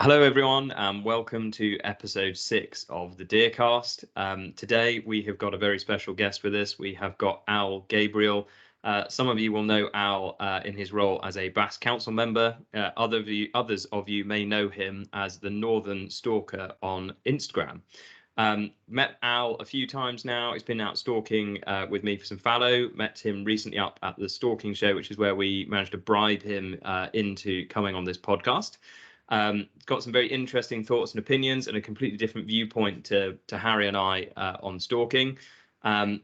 Hello, everyone, and welcome to episode 6 of the Deercast. Today, we have got a very special guest with us. We have got Gabriel. Some of you will know Al in his role as a Bass Council member. Others of you may know him as the Northern Stalker on Instagram. Met Al a few times now. He's been out stalking with me for some fallow. Met him recently up at the stalking show, which is where we managed to bribe him into coming on this podcast. Got some very interesting thoughts and opinions and a completely different viewpoint to Harry and I on stalking.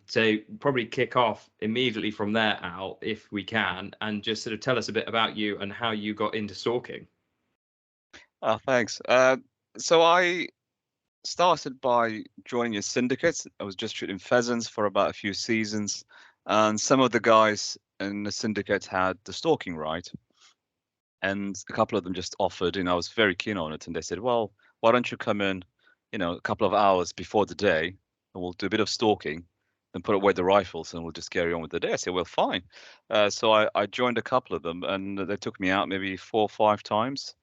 So probably kick off immediately from there, Al, if we can, and just sort of tell us a bit about you and how you got into stalking. Thanks. So I started by joining a syndicate. I was just shooting pheasants for about a few seasons, and some of the guys in the syndicate had the stalking right, and a couple of them just offered, and I was very keen on it, and they said, well, why don't you come in, a couple of hours before the day, and we'll do a bit of stalking, then put away the rifles, and we'll just carry on with the day. I said, well, fine. So I joined a couple of them, and they took me out maybe 4 or 5 times.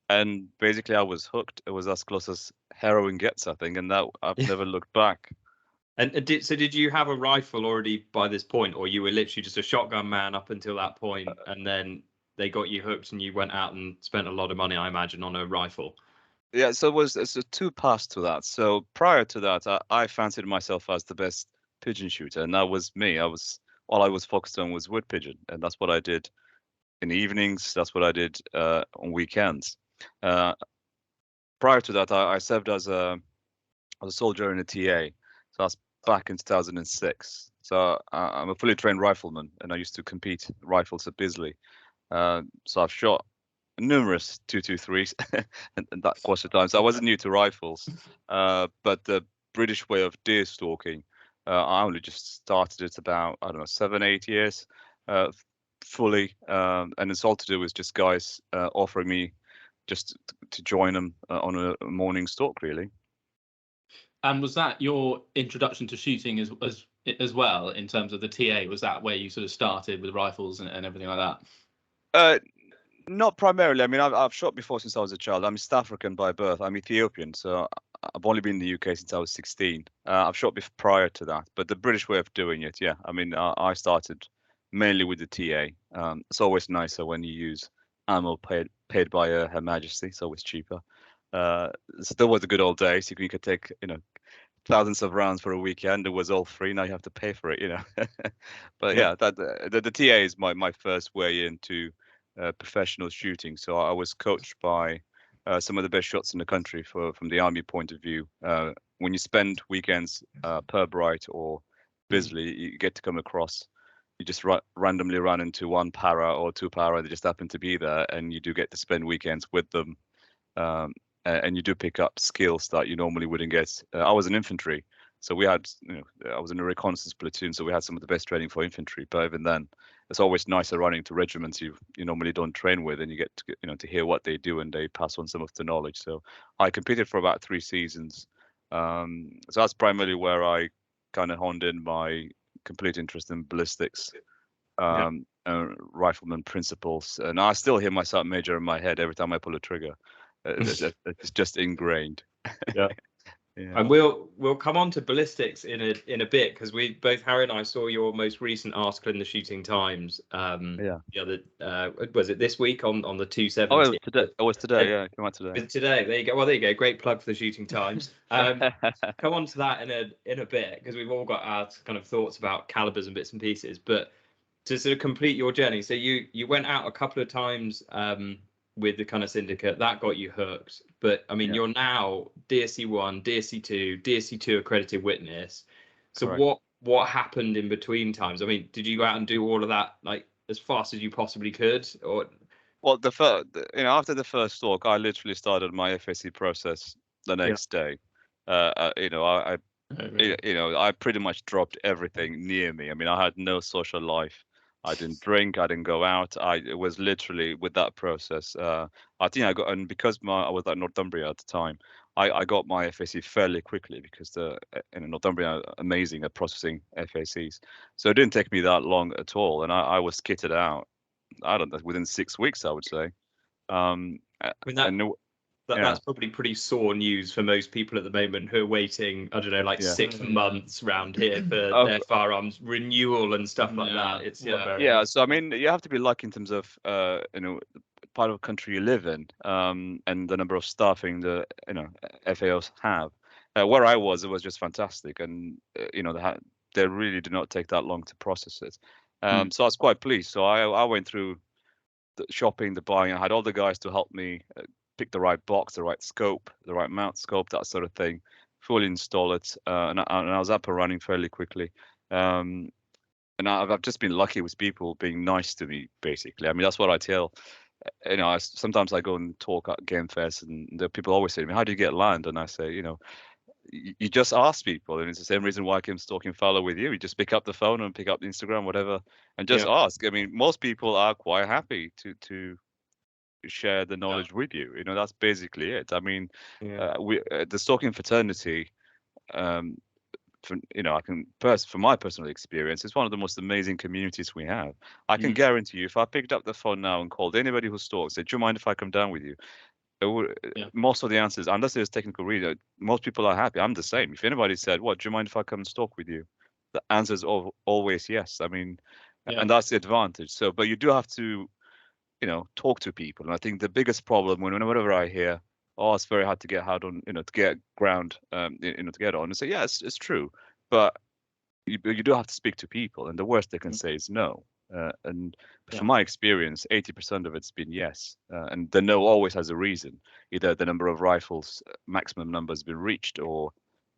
And basically, I was hooked. It was as close as heroin gets, I think, and that I've never looked back. And did you have a rifle already by this point, or you were literally just a shotgun man up until that point, and then they got you hooked and you went out and spent a lot of money, I imagine, on a rifle? Yeah, so it's a 2 paths to that. So prior to that, I fancied myself as the best pigeon shooter, and that was me. All I was focused on was wood pigeon, and that's what I did in the evenings. That's what I did on weekends. Uh, Prior to that, I served as a soldier in a TA. So that's back in 2006. So I'm a fully trained rifleman, and I used to compete rifles at Bisley. So I've shot numerous 223s and that course of time. So I wasn't new to rifles, but the British way of deer stalking, I only just started it about, I don't know, 7, 8 years fully. And it's all to do with just guys offering me just to join them on a morning stalk, really. And was that your introduction to shooting as well in terms of the TA? Was that where you sort of started with rifles and everything like that? Not primarily. I mean, I've shot before since I was a child. I'm East African by birth. I'm Ethiopian, so I've only been in the UK since I was 16. I've shot prior to that, but the British way of doing it, yeah. I mean, I started mainly with the TA. It's always nicer when you use ammo paid by Her Majesty. It's always cheaper. Still was the good old days. You could take, thousands of rounds for a weekend. It was all free. Now you have to pay for it, But yeah, that the TA is my first way into professional shooting. So I was coached by some of the best shots in the country from the army point of view. When you spend weekends Purbright or Bisley, you get to come across. You just randomly run into 1 para or 2 para. They just happen to be there, and you do get to spend weekends with them. And you do pick up skills that you normally wouldn't get. I was in infantry, so we had, I was in a reconnaissance platoon, so we had some of the best training for infantry. But even then, it's always nicer running to regiments you normally don't train with, and you get to, to hear what they do, and they pass on some of the knowledge. So I competed for about 3 seasons. So that's primarily where I kind of honed in my complete interest in ballistics, rifleman principles, and I still hear my sergeant major in my head every time I pull a trigger. It's just ingrained. Yeah. Yeah. And we'll come on to ballistics in a bit, because Harry and I saw your most recent article in the Shooting Times. Yeah. The other was it this week on the 270? Oh, it was today. Yeah, come on today. Today, there you go. Well, there you go. Great plug for the Shooting Times. Come on to that in a bit, because we've all got our kind of thoughts about calibers and bits and pieces. But to sort of complete your journey, so you went out a couple of times with the kind of syndicate that got you hooked, but I mean, You're now DSC1, DSC2, DSC2 accredited witness. So Correct. what happened in between times? I mean, did you go out and do all of that like as fast as you possibly could, or? Well, after the first talk, I literally started my FAC process the next day. I pretty much dropped everything near me. I mean, I had no social life. I didn't drink. I didn't go out. It was literally with that process. I think I got, and because I was at Northumbria at the time, I got my FAC fairly quickly, because Northumbria are amazing at processing FACs. So it didn't take me that long at all, and I was kitted out. I don't know, within 6 weeks, I would say. I mean, that's probably pretty sore news for most people at the moment who are waiting, I don't know, like 6 months round here for their firearms renewal and stuff like that. It's So I mean, you have to be lucky in terms of part of the country you live in, and the number of staffing the FAOs have. Where I was, it was just fantastic, and they really did not take that long to process it. So I was quite pleased. So I went through the shopping, the buying. I had all the guys to help me pick the right box, the right scope, the right mount scope, that sort of thing. Fully install it, and I was up and running fairly quickly. And I've just been lucky with people being nice to me, basically. I mean, that's what I tell. Sometimes I go and talk at game fairs, and the people always say to me, "How do you get land?" And I say, you just ask people, and it's the same reason why I came stalking fellow with you. You just pick up the phone and pick up Instagram, whatever, and just ask. I mean, most people are quite happy to share the knowledge with you. That's basically it. I mean, the stalking fraternity. From my personal experience, it's one of the most amazing communities we have. I can guarantee you, if I picked up the phone now and called anybody who stalks, said, "Do you mind if I come down with you?" Most of the answers, unless there's technical reason, most people are happy. I'm the same. If anybody said, "What, do you mind if I come and stalk with you?" The answer is always yes. I mean, and that's the advantage. So, but you do have to, talk to people. And I think the biggest problem whenever I hear, "Oh, it's very hard to get hard on, to get ground, to get on," and say, "Yeah, it's true," but you do have to speak to people, and the worst they can say is no. And from my experience, 80% of it's been yes, and the no always has a reason. Either the number of rifles, maximum number has been reached, or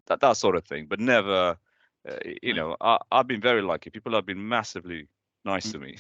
that sort of thing. But never, I've been very lucky. People have been massively nice to me.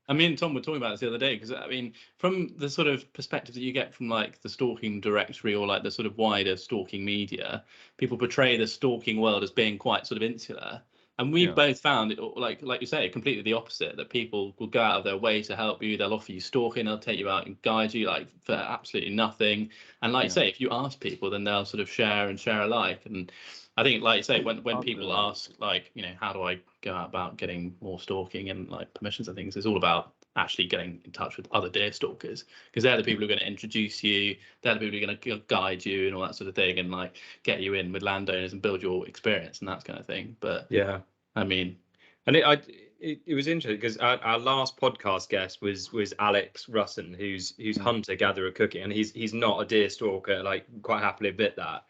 I mean, Tom, we're talking about this the other day, because I mean, from the sort of perspective that you get from like the stalking directory or like the sort of wider stalking media, people portray the stalking world as being quite sort of insular. And we've both found it, like you say, completely the opposite, that people will go out of their way to help you. They'll offer you stalking, they'll take you out and guide you like for absolutely nothing. And like you say, if you ask people, then they'll sort of share alike. And I think, like you say, when people ask, like, how do I go about getting more stalking and like permissions and things, it's all about actually getting in touch with other deer stalkers, because they're the people who are going to introduce you, they're the people who are going to guide you and all that sort of thing, and like get you in with landowners and build your experience and that kind of thing. But I mean, and it was interesting because our last podcast guest was Alex Russon, who's hunter gatherer cooking, and he's not a deer stalker, like quite happily admit that.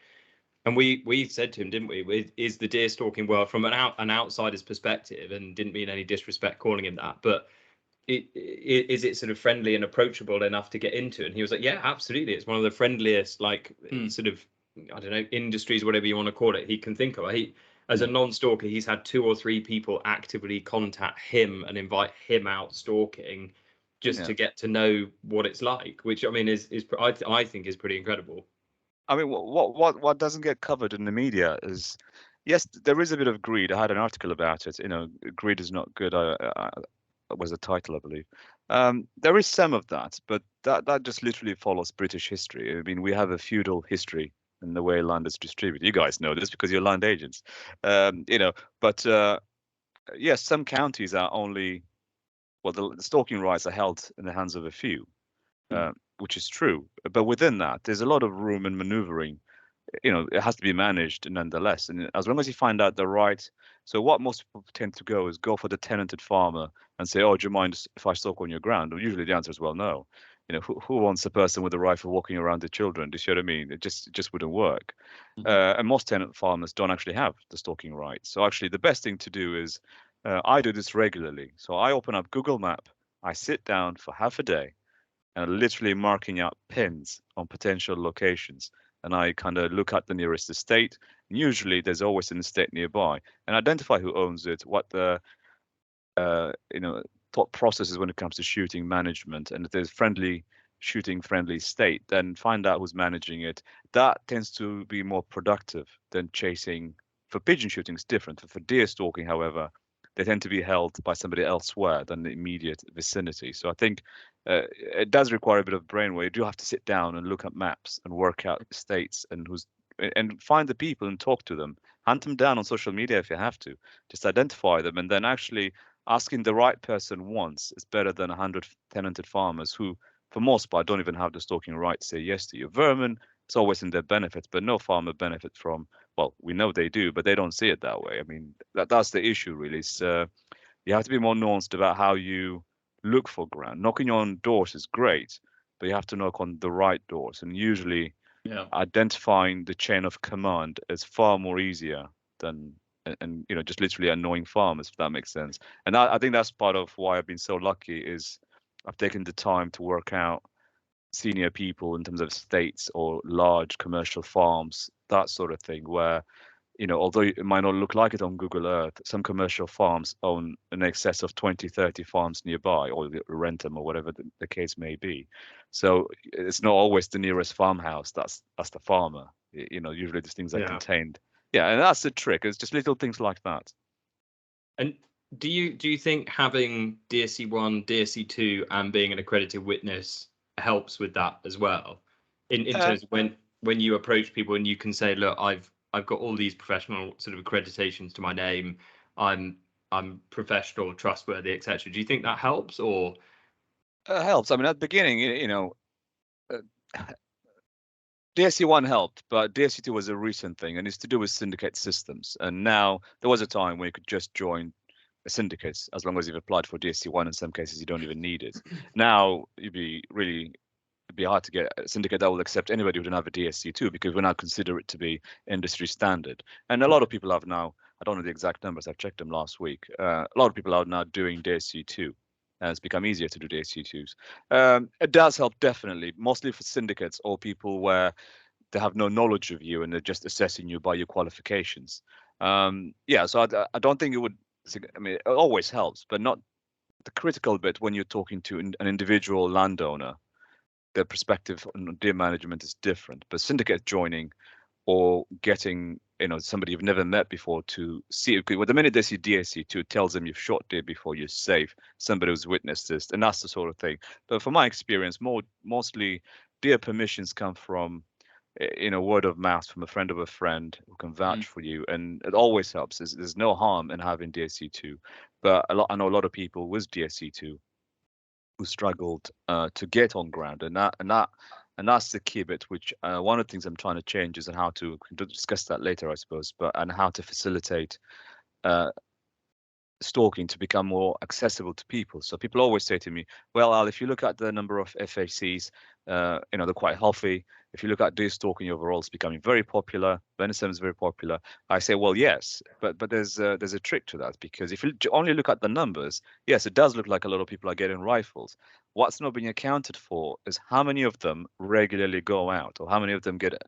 And we said to him, didn't we, is the deer stalking world from an outsider's perspective, and didn't mean any disrespect calling him that, but is it sort of friendly and approachable enough to get into? And he was like, yeah, absolutely. It's one of the friendliest, like sort of, I don't know, industries, whatever you want to call it, he can think of. As a non-stalker, he's had 2 or 3 people actively contact him and invite him out stalking just to get to know what it's like, which I mean is I think is pretty incredible. I mean, what doesn't get covered in the media is, yes, there is a bit of greed. I had an article about it. Greed is not good. Was the title, I believe. There is some of that, but that just literally follows British history. I mean, we have a feudal history in the way land is distributed. You guys know this because you're land agents. But yes, some counties are only, well, the stalking rights are held in the hands of a few, which is true. But within that, there's a lot of room and maneuvering. It has to be managed nonetheless. And as long as you find out the right, so what most people tend to go is go for the tenanted farmer and say, "Oh, do you mind if I stalk on your ground?" Well, usually the answer is, well, no. Who wants a person with a rifle walking around the children? Do you see what I mean? It just wouldn't work. And most tenant farmers don't actually have the stalking right. So actually, the best thing to do is, I do this regularly. So I open up Google Map, I sit down for half a day, and literally marking out pins on potential locations. And I kind of look at the nearest estate. And usually there's always an estate nearby, and identify who owns it, what the thought processes when it comes to shooting management. And if there's shooting friendly state, then find out who's managing it. That tends to be more productive than chasing. For pigeon shooting, it's different. For deer stalking, however, they tend to be held by somebody elsewhere than the immediate vicinity. So I think it does require a bit of brainwork. You do have to sit down and look at maps and work out states and find the people and talk to them. Hunt them down on social media if you have to. Just identify them, and then actually asking the right person once is better than 100 tenanted farmers who for most part, don't even have the stalking right to say yes to you. Vermin, it's always in their benefit, but no farmer benefit from, well, we know they do, but they don't see it that way. I mean, that's the issue, really. It's, you have to be more nuanced about how you look for ground. Knocking on doors is great, but you have to knock on the right doors. And usually Yeah. identifying the chain of command is far more easier than and just literally annoying farmers, if that makes sense. And I think that's part of why I've been so lucky is I've taken the time to work out senior people in terms of estates or large commercial farms, that sort of thing, where although it might not look like it on Google Earth, some commercial farms own in excess of 20, 30 farms nearby, or rent them, or whatever the case may be. So it's not always the nearest farmhouse that's the farmer. Usually these things are contained. Yeah, and that's the trick. It's just little things like that. And do you think having DSC1, DSC2, and being an accredited witness helps with that as well? In terms of when you approach people and you can say, look, I've got all these professional sort of accreditations to my name. I'm professional, trustworthy, etc. Do you think that helps, or helps? I mean, at the beginning, DSC1 helped, but DSC2 was a recent thing, and it's to do with syndicate systems. And now there was a time when you could just join a syndicate as long as you've applied for DSC1. In some cases, you don't even need it. Now it'd be hard to get a syndicate that will accept anybody who doesn't have a DSC2, because we now consider it to be industry standard. And a lot of people have now, I don't know the exact numbers, I've checked them last week. A lot of people are now doing DSC2. And it's become easier to do DSC2s. It does help, definitely, mostly for syndicates or people where they have no knowledge of you and they're just assessing you by your qualifications. Yeah, so I don't think it would, I mean, it always helps, but not the critical bit when you're talking to an individual landowner. Their perspective on deer management is different, but syndicate joining or getting somebody you've never met before to see it, well, the minute they see DSC2, it tells them you've shot deer before, you're safe, somebody who's witnessed this, and that's the sort of thing. But from my experience, mostly deer permissions come from word of mouth from a friend of a friend who can vouch for you, and it always helps. There's no harm in having DSC2, but I know a lot of people with DSC2 who struggled to get on ground, and that's the key bit. Which one of the things I'm trying to change is on how to discuss that later, I suppose, but and how to facilitate stalking to become more accessible to people. So people always say to me, well, Al, if you look at the number of FACs, they're quite healthy. If you look at deer stalking overall, it's becoming very popular. Venison is very popular. I say, well, yes, but there's a trick to that, because if you only look at the numbers, yes, it does look like a lot of people are getting rifles. What's not being accounted for is how many of them regularly go out, or how many of them get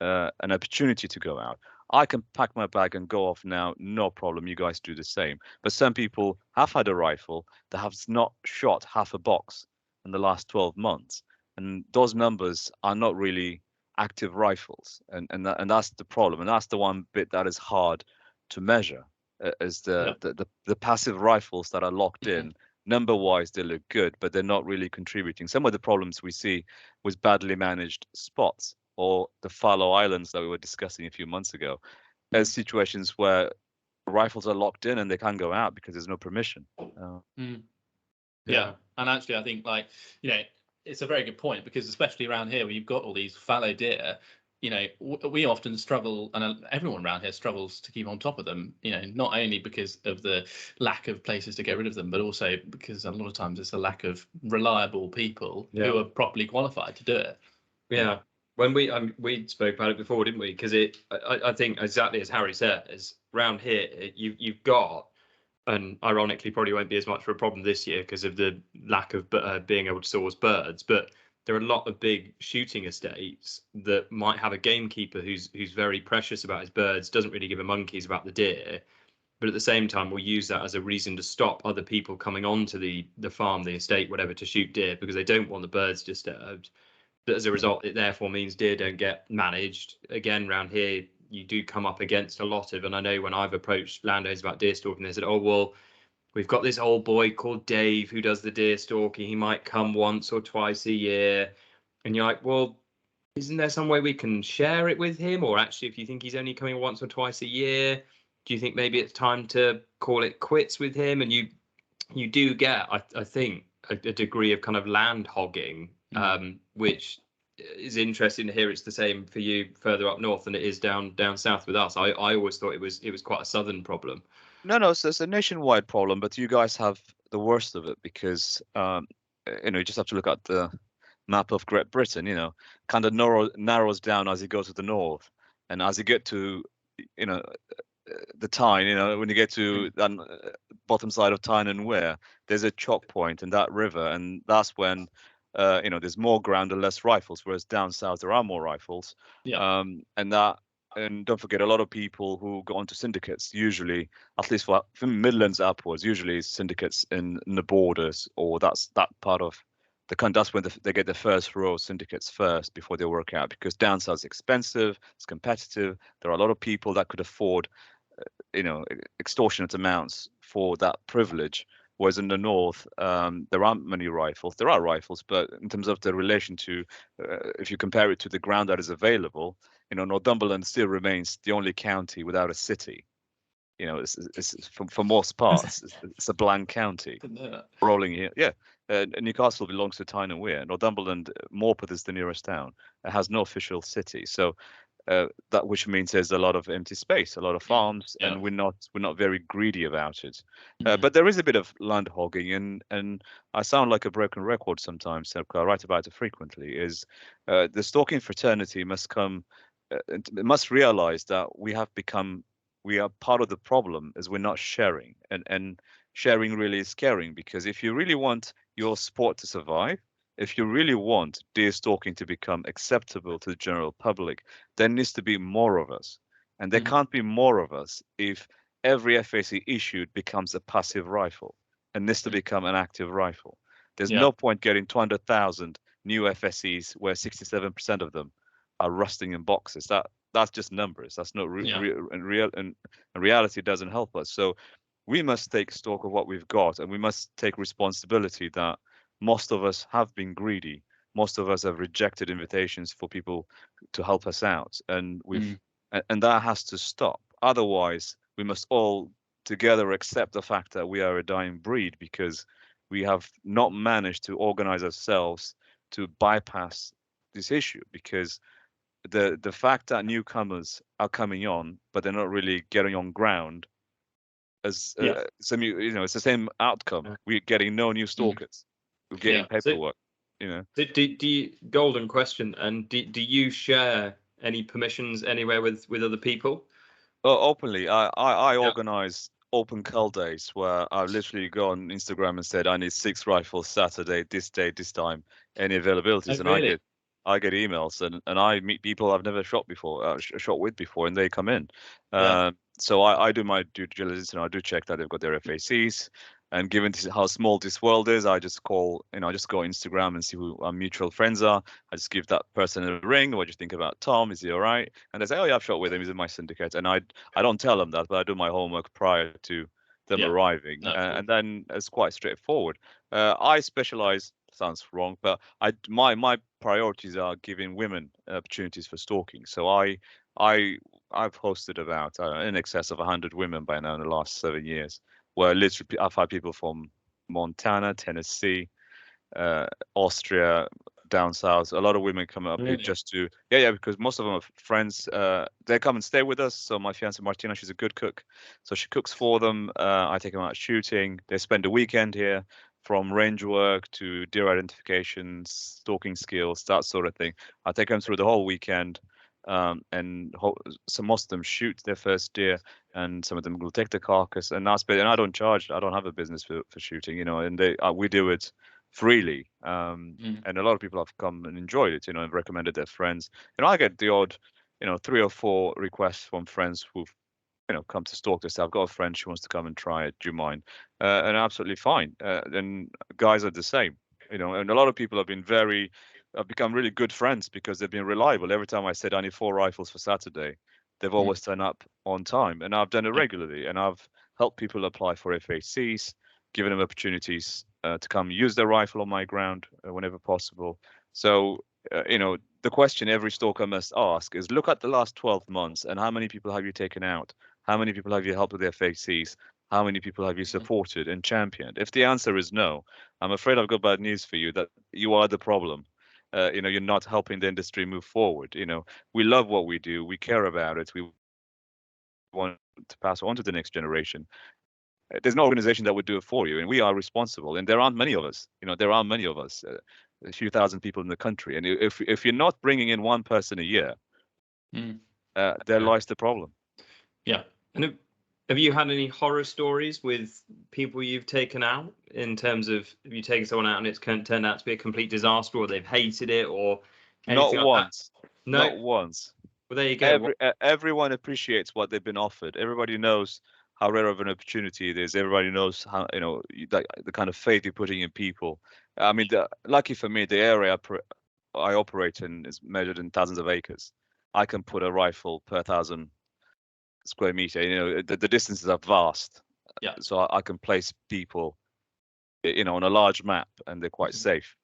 an opportunity to go out. I can pack my bag and go off now, no problem. You guys do the same. But some people have had a rifle that have not shot half a box in the last 12 months. And those numbers are not really active rifles. And that's the problem. And that's the one bit that is hard to measure, is the passive rifles that are locked in. Number wise, they look good, but they're not really contributing. Some of the problems we see with badly managed spots, or the fallow islands that we were discussing a few months ago, as situations where rifles are locked in and they can't go out because there's no permission. Yeah, and actually, I think it's a very good point, because especially around here where you've got all these fallow deer, we often struggle, and everyone around here struggles to keep on top of them. Not only because of the lack of places to get rid of them, but also because a lot of times it's a lack of reliable people who are properly qualified to do it. Yeah. When we spoke about it before, didn't we? Because I think exactly as Harry says, around here you've got, and ironically probably won't be as much of a problem this year because of the lack of being able to source birds, but there are a lot of big shooting estates that might have a gamekeeper who's very precious about his birds, doesn't really give a monkeys about the deer, but at the same time will use that as a reason to stop other people coming onto the farm, the estate, whatever, to shoot deer, because they don't want the birds disturbed. But as a result, it therefore means deer don't get managed. Again, around here, you do come up against a lot of, and I know when I've approached landowners about deer stalking, they said, oh, well, we've got this old boy called Dave who does the deer stalking. He might come once or twice a year. And you're like, well, isn't there some way we can share it with him? Or actually, if you think he's only coming once or twice a year, do you think maybe it's time to call it quits with him? And you do get, I think, a degree of kind of land hogging which is interesting to hear. It's the same for you further up north than it is down south with us. I always thought it was quite a southern problem. No, it's a nationwide problem, but you guys have the worst of it because you just have to look at the map of Great Britain. Kind of narrows down as you go to the north, and as you get to the Tyne, when you get to that bottom side of Tyne and Wear, there's a choke point in that river, and that's when there's more ground and less rifles, whereas down south there are more rifles. Yeah. And don't forget, a lot of people who go onto syndicates, usually, at least from Midlands upwards, usually syndicates in the borders, or that part of the country. That's when they get the first row of syndicates first before they work out, because down south is expensive, it's competitive. There are a lot of people that could afford, extortionate amounts for that privilege. Whereas in the north, there aren't many rifles. There are rifles, but in terms of the relation to, if you compare it to the ground that is available, Northumberland still remains the only county without a city. It's for most parts, it's a blank county. Rolling here, yeah. Newcastle belongs to Tyne and Wear. Northumberland, Morpeth is the nearest town. It has no official city, so that which means there's a lot of empty space, a lot of farms, and we're not very greedy about it. But there is a bit of land hogging, and I sound like a broken record sometimes. So I write about it frequently. Is the stalking fraternity must realize that we are part of the problem, is we're not sharing, and sharing really is caring, because if you really want your sport to survive, if you really want deer stalking to become acceptable to the general public, there needs to be more of us. And there can't be more of us if every FAC issued becomes a passive rifle and needs to become an active rifle. There's no point getting 200,000 new FSCs where 67% of them are rusting in boxes. That's just numbers. That's not real, and reality doesn't help us. So we must take stock of what we've got, and we must take responsibility that most of us have been greedy. Most of us have rejected invitations for people to help us out, and and that has to stop. Otherwise, we must all together accept the fact that we are a dying breed, because we have not managed to organize ourselves to bypass this issue. Because the fact that newcomers are coming on, but they're not really getting on ground, as it's the same outcome. We're getting no new stalkers. We're getting paperwork. Do you, golden question, and do you share any permissions anywhere with other people? Openly, I organize open cull days where I literally go on Instagram and said I need 6 rifles Saturday, this day, this time, any availabilities, and really? I get emails, and I meet people I've never shot with before, and they come in. So I do my due diligence, and I do check that they've got their FACs. And given how small this world is, I just go Instagram and see who our mutual friends are. I just give that person a ring. What do you think about Tom? Is he all right? And they say, oh yeah, I've shot with him. He's in my syndicate. And I don't tell them that, but I do my homework prior to them arriving. And then it's quite straightforward. I specialize. Sounds wrong, but my priorities are giving women opportunities for stalking. So I've hosted about in excess of 100 women by now in the last 7 years, where literally I've had people from Montana, Tennessee, Austria, down south. A lot of women come up here just to because most of them are friends. They come and stay with us. So my fiancée Martina, she's a good cook, so she cooks for them. I take them out shooting. They spend a weekend here, from range work to deer identification, stalking skills, that sort of thing. I take them through the whole weekend. So most of them shoot their first deer, and some of them will take the carcass, and that's and I don't charge. I don't have a business for shooting, and we do it freely. And a lot of people have come and enjoyed it, and recommended their friends. I get the odd, 3 or 4 requests from friends who've come to stalk this. I've got a friend, she wants to come and try it. Do you mind? And absolutely fine. And guys are the same, and a lot of people have become really good friends because they've been reliable. Every time I said I need 4 rifles for Saturday, they've always turned up on time, and I've done it regularly. And I've helped people apply for FACs, given them opportunities to come use their rifle on my ground whenever possible. So, the question every stalker must ask is, look at the last 12 months and how many people have you taken out? How many people have you helped with their FACs? How many people have you supported and championed? If the answer is no, I'm afraid I've got bad news for you, that you are the problem. you're not helping the industry move forward. We love what we do, we care about it, we want to pass on to the next generation. There's no organization that would do it for you, and we are responsible. And there aren't many of us. There aren't many of us. A few thousand people in the country, and if you're not bringing in one person a year, there lies the problem. Yeah. And have you had any horror stories with people you've taken out, in terms of, have you taken someone out and it's turned out to be a complete disaster, or they've hated it, or anything Not like once. that? No. Not once. Well, there you go. Everyone appreciates what they've been offered. Everybody knows how rare of an opportunity it is. Everybody knows how, the kind of faith you're putting in people. I mean, lucky for me, the area I operate in is measured in thousands of acres. I can put a rifle per 1,000 square meter. The distances are vast. Yeah. So I can place people, on a large map, and they're quite safe.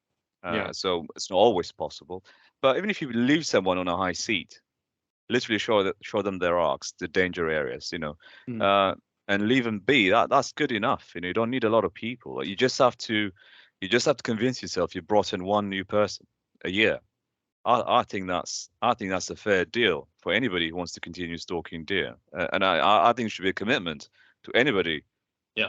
So it's not always possible. But even if you leave someone on a high seat, literally show them their arcs, the danger areas, and leave them be. That's good enough. You don't need a lot of people. You just have to convince yourself you brought in one new person a year. I think that's a fair deal for anybody who wants to continue stalking deer, and I think it should be a commitment to anybody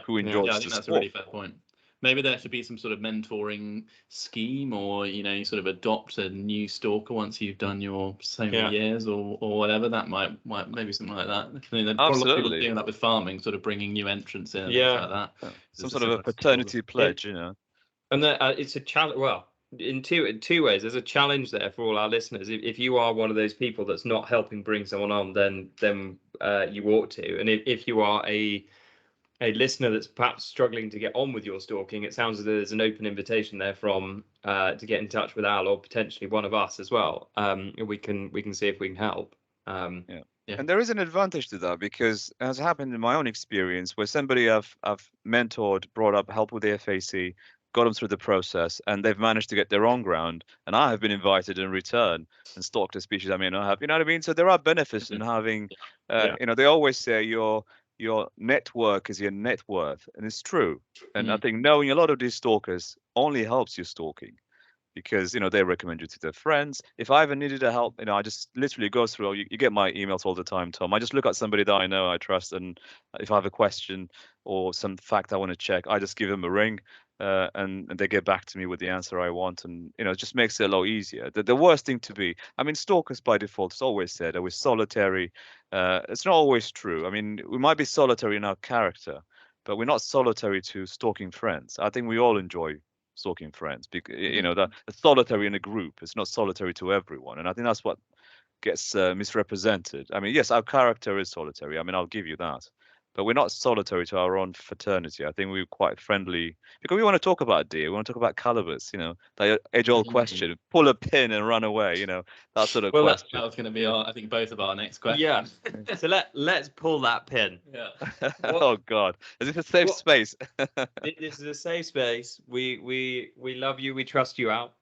who enjoys I the think that's sport. a really fair point. Maybe there should be some sort of mentoring scheme, or you sort of adopt a new stalker once you've done your so many years, or whatever. That might maybe something like that. Absolutely. A lot of people doing that with farming, sort of bringing new entrants in, and things like that. Some sort of a paternity pledge, And it's a challenge. Well, in two ways, there's a challenge there for all our listeners. If you are one of those people that's not helping bring someone on, then you ought to. And if you are a listener that's perhaps struggling to get on with your stalking, it sounds as though there's an open invitation there to get in touch with Al, or potentially one of us as well. We can see if we can help. And there is an advantage to that, because it has happened in my own experience, where somebody I've mentored, brought up, helped with the FAC, got them through the process, and they've managed to get their own ground, and I have been invited in return and stalked a species I may not have. You know what I mean? So there are benefits in having, they always say your network is your net worth, and it's true. And I think knowing a lot of these stalkers only helps you stalking, because they recommend you to their friends. If I ever needed a help, I just literally go through. You get my emails all the time, Tom. I just look at somebody that I know, I trust, and if I have a question or some fact I want to check, I just give them a ring, and they get back to me with the answer I want, and it just makes it a lot easier. The worst thing to be, I mean, stalkers by default, it's always said, are we solitary? It's not always true. I mean, we might be solitary in our character, but we're not solitary to stalking friends. I think we all enjoy stalking friends, because the solitary in a group is not solitary to everyone, and I think that's what gets misrepresented. I mean, yes, our character is solitary. I mean, I'll give you that, but we're not solitary to our own fraternity. I think we're quite friendly, because we want to talk about deer. We want to talk about calibers. The age-old question: pull a pin and run away. That sort of question. That was going to be I think both of our next questions. Yeah. So let's pull that pin. Yeah. Oh God, is this a safe space? This is a safe space. We love you. We trust you, Al.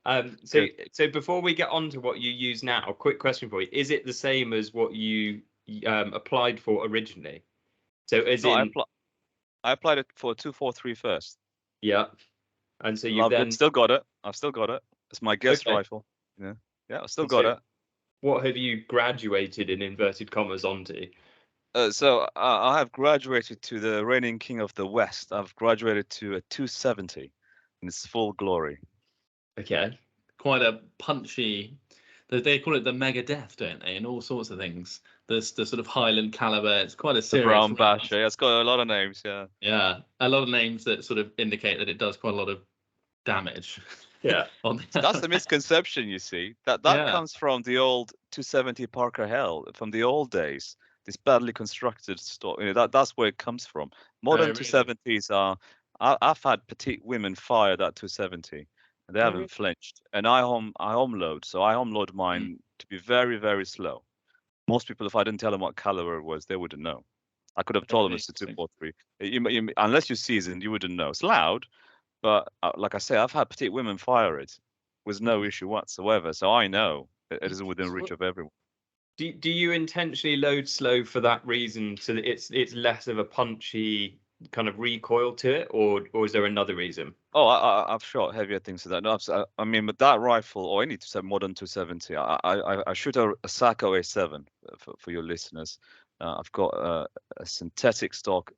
So before we get on to what you use now, a quick question for you: is it the same as what you applied for originally? So I applied it for 243 first. Yeah. And so you've then still got it. I've still got it. It's my guest rifle. Yeah, I've still got it. What have you graduated, in inverted commas, onto? So I have graduated to the reigning king of the West. I've graduated to a 270 in its full glory. Okay. Quite a punchy. They call it the mega death, don't they? And all sorts of things. There's the sort of Highland caliber. It's quite a serious. The brown basher. Yeah, it's got a lot of names. Yeah. Yeah, a lot of names that sort of indicate that it does quite a lot of damage. Yeah. That's the misconception, you see. That comes from the old 270 Parker Hell from the old days. This badly constructed story. That's where it comes from. Modern 270s are. I've had petite women fire that 270. And they haven't flinched. And I home load, so I home load mine to be very, very slow. Most people, if I didn't tell them what caliber it was, they wouldn't know. I could have told them it's a 243. Unless you're seasoned, you wouldn't know. It's loud, but like I say, I've had petite women fire it with no issue whatsoever. So I know it isn't within reach of everyone. Do you intentionally load slow for that reason, so that it's less of a punchy kind of recoil to it, or is there another reason? Oh, I've shot heavier things to that. No, I mean, with that rifle, or any modern 270, I shoot a Sako A7 for your listeners. I've got a synthetic stock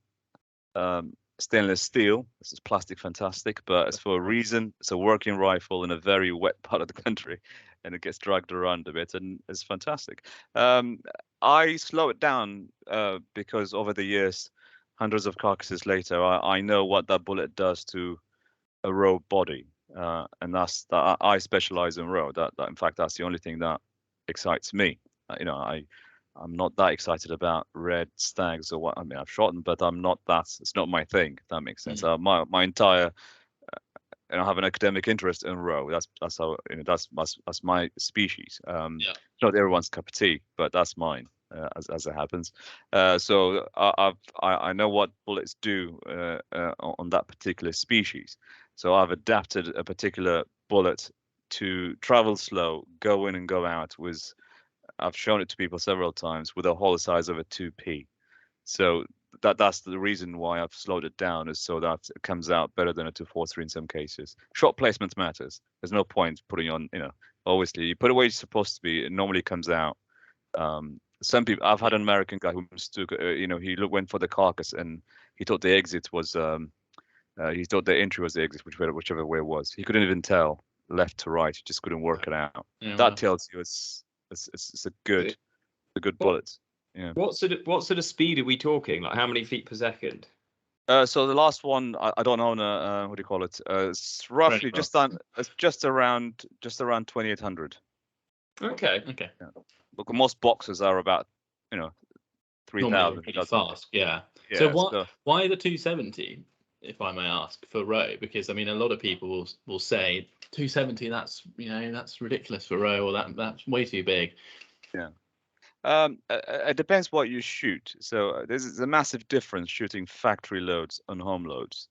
stainless steel. This is plastic fantastic, but it's for a reason. It's a working rifle in a very wet part of the country, and it gets dragged around a bit, and it's fantastic. I slow it down because over the years, hundreds of carcasses later, I know what that bullet does to a roe body, and that's that. I specialize in roe. That in fact, that's the only thing that excites me. I'm not that excited about red stags or what. I mean, I've shot them, but I'm not that. It's not my thing. If that makes sense. My entire, and I have an academic interest in roe. That's how that's my species. It's not everyone's cup of tea, but that's mine. As it happens, so I know what bullets do on that particular species. So I've adapted a particular bullet to travel slow, go in and go out. I've shown it to people several times with a hole the size of a 2p. So that's the reason why I've slowed it down, is so that it comes out better than a 243 in some cases. Shot placement matters. There's no point putting on, obviously you put it where it's supposed to be. It normally comes out. Some people, I've had an American guy who mistook, he went for the carcass and he thought the exit was, he thought the entry was the exit, whichever way it was. He couldn't even tell left to right. He just couldn't work it out. That tells you it's a good bullet. Yeah. What sort of speed are we talking? Like how many feet per second? So the last one, I don't own a what do you call it? It's roughly just around 2800. Okay. Yeah. Look, most boxes are about 3000. Pretty fast, yeah. Yeah. So why the 270, if I may ask, for roe? Because I mean, a lot of people will say 270. That's ridiculous for roe, or that's way too big. Yeah. It depends what you shoot. So there's a massive difference shooting factory loads and home loads.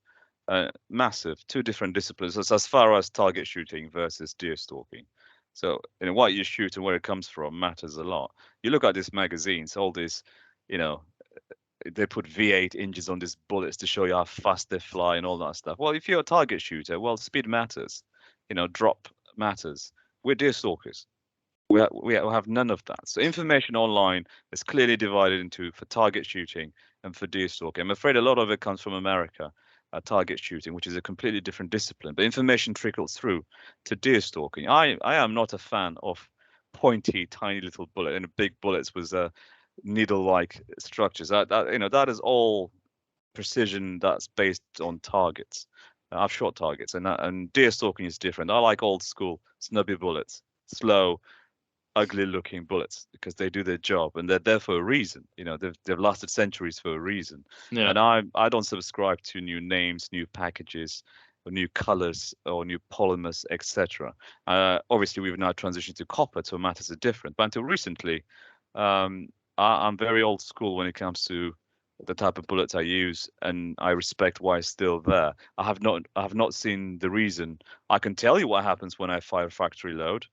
Massive, two different disciplines. As far as target shooting versus deer stalking. So what you shoot and where it comes from matters a lot. You look at these magazines, all these, they put V8 hinges on these bullets to show you how fast they fly and all that stuff. Well, if you're a target shooter, well, speed matters. Drop matters. We're deer stalkers. We have none of that. So information online is clearly divided into for target shooting and for deer stalking. I'm afraid a lot of it comes from America, target shooting, which is a completely different discipline. But information trickles through to deer stalking. I am not a fan of pointy, tiny little bullet and big bullets with needle-like structures. That is all precision that's based on targets. I've shot targets, and deer stalking is different. I like old school snubby bullets, slow, ugly looking bullets, because they do their job and they're there for a reason. They've lasted centuries for a reason. Yeah. And I don't subscribe to new names, new packages, or new colors, or new polymers, etc. Obviously we've now transitioned to copper, so matters are different, but until recently I'm very old school when it comes to the type of bullets I use, and I respect why it's still there. I have not seen the reason. I can tell you what happens when I fire a factory load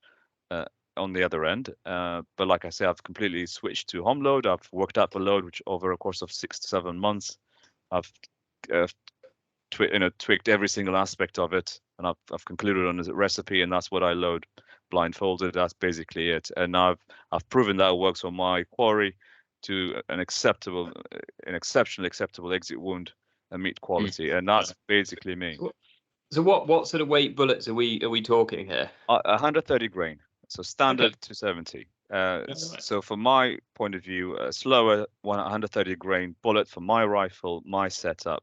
on the other end, but like I say, I've completely switched to home load. I've worked out the load, which over a course of 6 to 7 months, I've tweaked every single aspect of it, and I've concluded on a recipe, and that's what I load blindfolded. That's basically it. And I've proven that it works on my quarry to an exceptionally acceptable exit wound and meat quality, and that's basically me. So what sort of weight bullets are we talking here? 130 grain, so standard 270. So from my point of view, a slower 130 grain bullet for my rifle, my setup,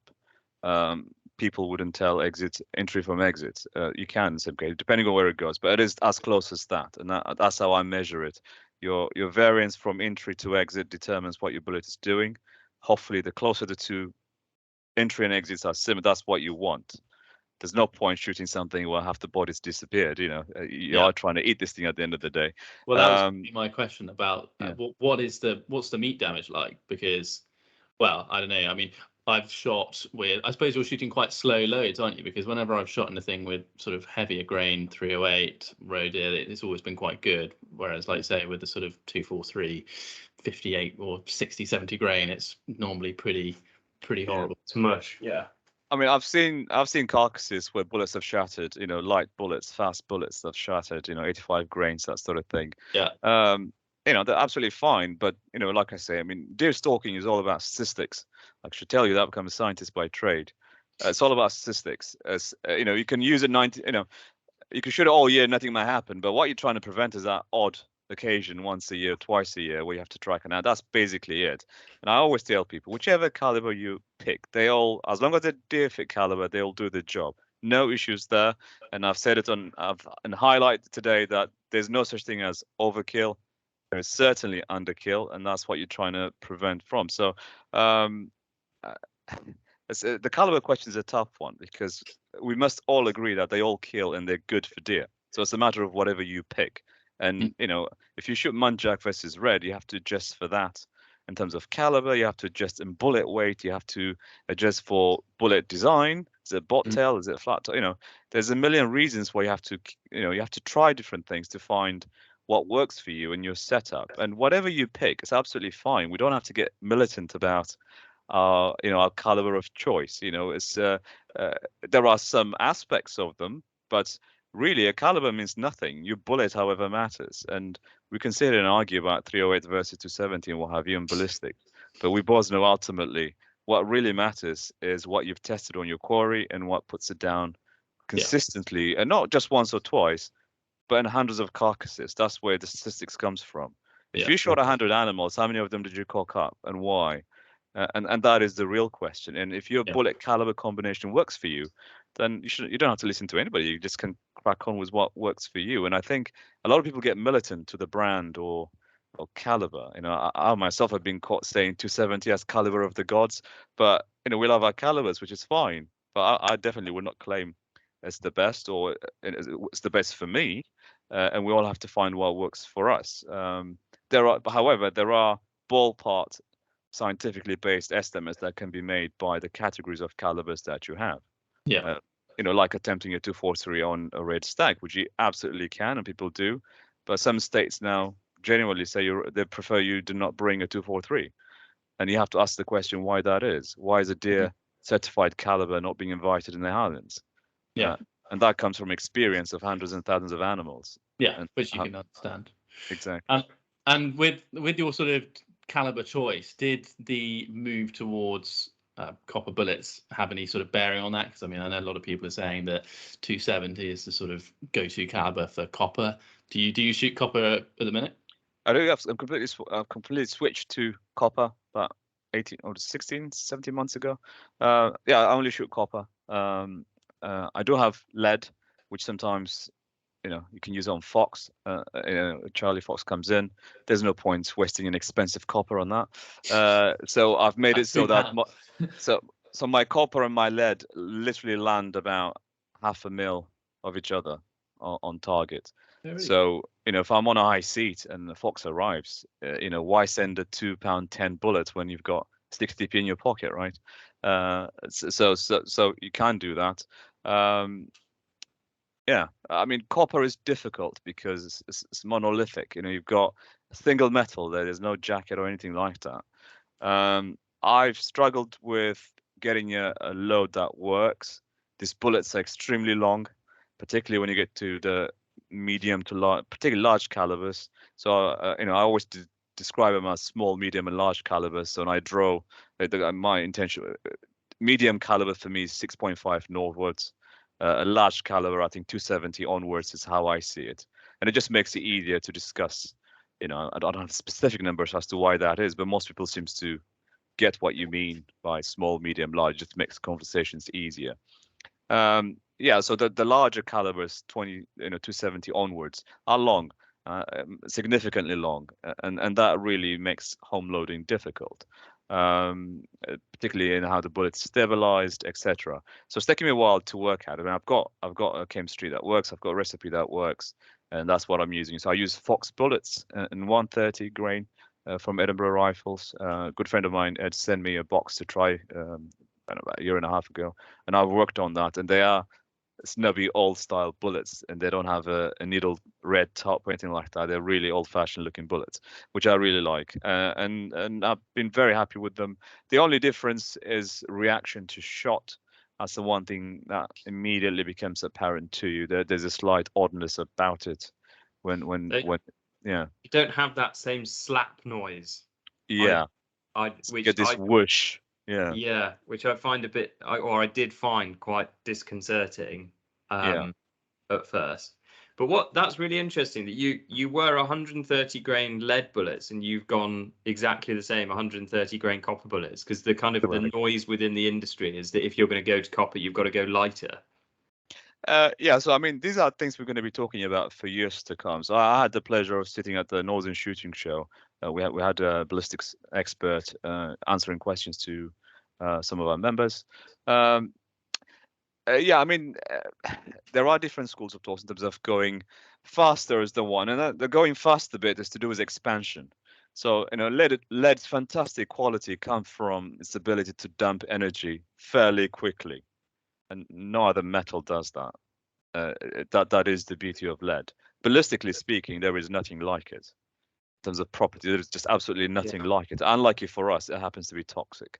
people wouldn't tell entry from exit. You can in some cases, depending on where it goes, but it is as close as that, and that's how I measure it. Your variance from entry to exit determines what your bullet is doing. Hopefully, the closer the two entry and exits are similar, that's what you want. There's no point shooting something where half the body's disappeared. You are trying to eat this thing at the end of the day. Well, that was my question about what's the meat damage like? Because, well, I don't know. I mean, I've shot with, I suppose you're shooting quite slow loads, aren't you? Because whenever I've shot anything with sort of heavier grain 308 roe deer, it's always been quite good. Whereas, like say, with the sort of 243, 58 or 60, 70 grain, it's normally pretty horrible. It's mush. Yeah. I mean, I've seen carcasses where bullets have shattered. Light bullets, fast bullets that have shattered. 85 grains, that sort of thing. Yeah. They're absolutely fine. But like I say, I mean, deer stalking is all about statistics. I should tell you that. I've become a scientist by trade. It's all about statistics. As you can use it 90. You can shoot it all year, nothing might happen. But what you're trying to prevent is that odd occasion once a year, twice a year, where you have to track it. Now that's basically it. And I always tell people, whichever caliber you pick, as long as they're deer fit caliber, they'll do the job. No issues there. And I've said it and highlighted today that there's no such thing as overkill. There is certainly underkill, and that's what you're trying to prevent from. So the caliber question is a tough one because we must all agree that they all kill and they're good for deer. So it's a matter of whatever you pick. And if you shoot muntjac versus red, you have to adjust for that in terms of caliber. You have to adjust in bullet weight. You have to adjust for bullet design. Is it bot tail? Is it flat tail? There's a million reasons why you have to try different things to find what works for you in your setup. And whatever you pick, it's absolutely fine. We don't have to get militant about our caliber of choice. There are some aspects of them, but really a caliber means nothing. Your bullet, however, matters. And we can sit and argue about 308 versus 270 and what have you and ballistic, but we both know ultimately what really matters is what you've tested on your quarry and what puts it down consistently, and not just once or twice, but in hundreds of carcasses. That's where the statistics comes from. If you shot 100 animals, how many of them did you cock up and why? And that is the real question. And if your bullet caliber combination works for you, then you don't have to listen to anybody. You just can crack on with what works for you. And I think a lot of people get militant to the brand or caliber. I myself have been caught saying 270 as caliber of the gods, but we love our calibers, which is fine. But I definitely would not claim it's the best or it's the best for me. And we all have to find what works for us. However, there are ballpark scientifically based estimates that can be made by the categories of calibers that you have. Like attempting a 243 on a red stag, which you absolutely can, and people do. But some states now genuinely say they prefer you do not bring a 243, and you have to ask the question why that is. Why is a deer certified caliber not being invited in the Highlands? And that comes from experience of hundreds and thousands of animals. Which you can understand. Exactly. And with your sort of caliber choice, did the move towards copper bullets have any sort of bearing on that? Because I mean, I know a lot of people are saying that 270 is the sort of go-to caliber for copper. Do you shoot copper at the minute? I do. I've completely switched to copper about 17 months ago. I only shoot copper. I do have lead, which sometimes you can use on Fox. Charlie Fox comes in. There's no point wasting an expensive copper on that. So I've made it so that so my copper and my lead literally land about 0.5 mil of each other on target. So if I'm on a high seat and the Fox arrives, why send a £2.10 bullet when you've got 60p in your pocket, right? So you can do that. I mean, copper is difficult because it's monolithic. You've got a single metal there. There's no jacket or anything like that. I've struggled with getting a load that works. These bullets are extremely long, particularly when you get to the medium to large, particularly large calibers. So, I always describe them as small, medium, and large calibers. So when I draw, my intention, medium caliber for me is 6.5 northwards. A large caliber, I think 270 onwards is how I see it. And it just makes it easier to discuss. I don't have specific numbers as to why that is, but most people seem to get what you mean by small, medium, large. It just makes conversations easier. So the larger calibers, 270 onwards, are long, significantly long, and that really makes home loading difficult. Particularly in how the bullet's stabilized, etc. So it's taking me a while to work at it. I mean, I've got a chemistry that works. I've got a recipe that works, and that's what I'm using. So I use Fox bullets in 130 grain from Edinburgh Rifles. A good friend of mine, Ed, sent me a box to try about a year and a half ago, and I've worked on that. And they are snubby old style bullets, and they don't have a needle red top or anything like that. They're really old fashioned looking bullets, which I really like, and I've been very happy with them. The only difference is reaction to shot. That's the one thing that immediately becomes apparent to you. There's a slight oddness about it when yeah. You don't have that same slap noise. Yeah, Which get this whoosh. Yeah, yeah, which I find a bit, or I did find quite disconcerting yeah. at first. But that's really interesting that you were 130 grain lead bullets and you've gone exactly the same 130 grain copper bullets, because the kind of the noise within the industry is that if you're going to go to copper, you've got to go lighter. Yeah, so I mean, these are things we're going to be talking about for years to come. So I had the pleasure of sitting at the Northern Shooting Show. We had a ballistics expert answering questions to some of our members. Yeah, I mean, there are different schools of thought in terms of going faster is the one, and the going fast a bit is to do with expansion. So lead's fantastic quality comes from its ability to dump energy fairly quickly, and no other metal does that. That is the beauty of lead. Ballistically speaking, there is nothing like it in terms of property. There is just absolutely nothing like it. Unlucky for us, it happens to be toxic,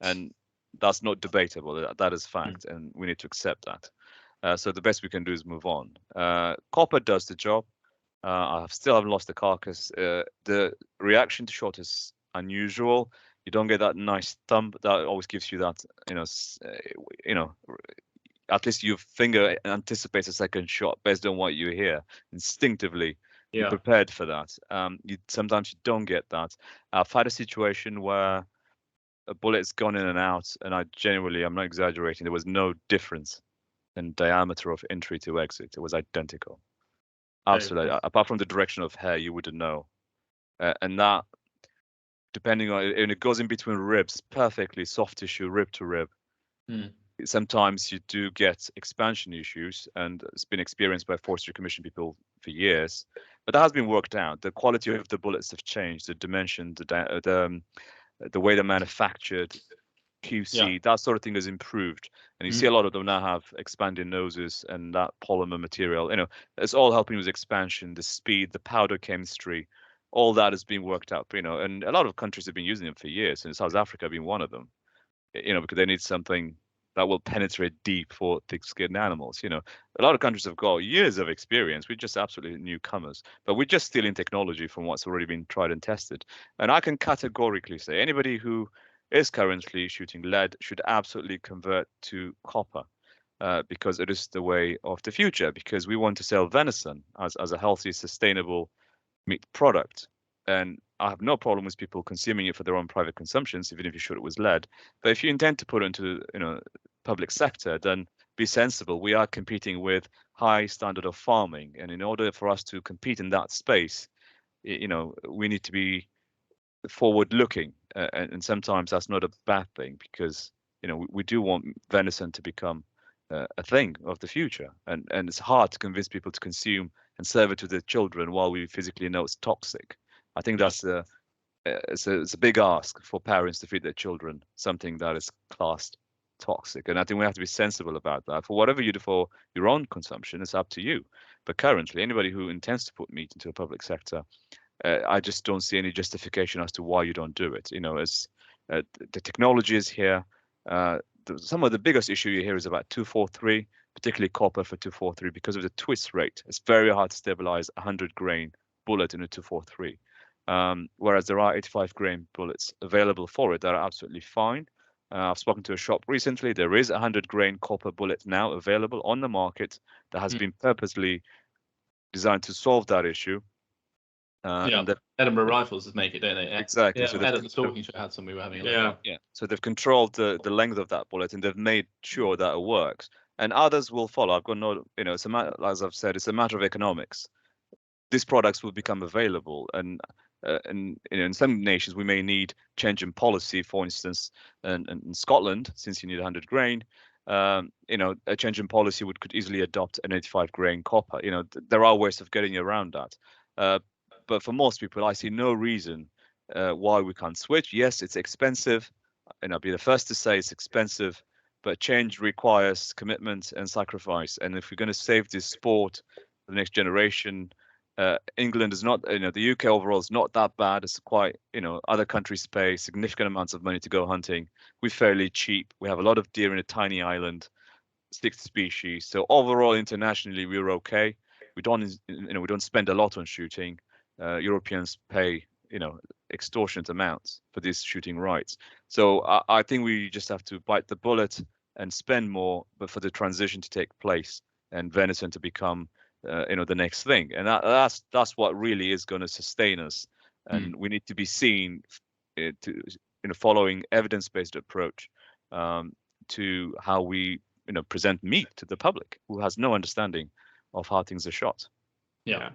and that's not debatable. That is fact, and we need to accept that. So the best we can do is move on. Copper does the job. I still haven't lost the carcass. The reaction to shot is unusual. You don't get that nice thump that always gives you that, you know, at least your finger anticipates a second shot based on what you hear instinctively. You're prepared for that. Sometimes you don't get that. I've had a situation where a bullet's gone in and out, and I'm not exaggerating, there was no difference in diameter of entry to exit. It was identical. Absolutely. Apart from the direction of hair, you wouldn't know. And that, depending on, and it goes in between ribs, perfectly soft tissue, rib to rib. Sometimes you do get expansion issues, and it's been experienced by Forestry Commission people for years, but that has been worked out. The quality of the bullets have changed, the dimension, the way they're manufactured, QC, that sort of thing has improved. And you see a lot of them now have expanding noses and that polymer material. It's all helping with expansion, the speed, the powder chemistry, all that has been worked out. And a lot of countries have been using them for years, and South Africa being one of them. Because they need something that will penetrate deep for thick-skinned animals. A lot of countries have got years of experience. We're just absolutely newcomers, but we're just stealing technology from what's already been tried and tested. And I can categorically say anybody who is currently shooting lead should absolutely convert to copper, because it is the way of the future, because we want to sell venison as a healthy, sustainable meat product. And I have no problem with people consuming it for their own private consumptions, even if you shoot it with lead. But if you intend to put it into, public sector, then be sensible. We are competing with high standard of farming, and in order for us to compete in that space, we need to be forward-looking, and sometimes that's not a bad thing, because we do want venison to become a thing of the future, and it's hard to convince people to consume and serve it to their children while we physically know it's toxic. I think that's it's a big ask for parents to feed their children something that is classed toxic, and I think we have to be sensible about that. For whatever you do for your own consumption, it's up to you. But currently, anybody who intends to put meat into a public sector, I just don't see any justification as to why you don't do it. As the technology is here. Some of the biggest issue you hear is about 243, particularly copper for 243, because of the twist rate. It's very hard to stabilize a 100 grain bullet in a 243. Whereas there are 85 grain bullets available for it that are absolutely fine. I've spoken to a shop recently. There is a 100 grain copper bullet now available on the market that has been purposely designed to solve that issue. And Edinburgh Rifles make it, don't they? Exactly. Yeah, so Ed at the Stalking Show had some we were having a look at. Yeah. So they've controlled the length of that bullet, and they've made sure that it works. And others will follow. I've got no, it's a matter, as I've said, it's a matter of economics. These products will become available, and in some nations we may need change in policy. For instance, in Scotland, since you need 100 grain, a change in policy could easily adopt an 85 grain copper. There are ways of getting around that. But for most people, I see no reason why we can't switch. Yes, it's expensive, and I'll be the first to say it's expensive, but change requires commitment and sacrifice. And if we're going to save this sport for the next generation, England is not, the UK overall is not that bad. It's quite, other countries pay significant amounts of money to go hunting. We're fairly cheap. We have a lot of deer in a tiny island, 6 species. So overall, internationally, we're okay. We don't spend a lot on shooting. Europeans pay, extortionate amounts for these shooting rights. So I think we just have to bite the bullet and spend more, but for the transition to take place and venison to become the next thing. And that's what really is going to sustain us. And we need to be seen to following evidence-based approach to how we present meat to the public who has no understanding of how things are shot. Yeah.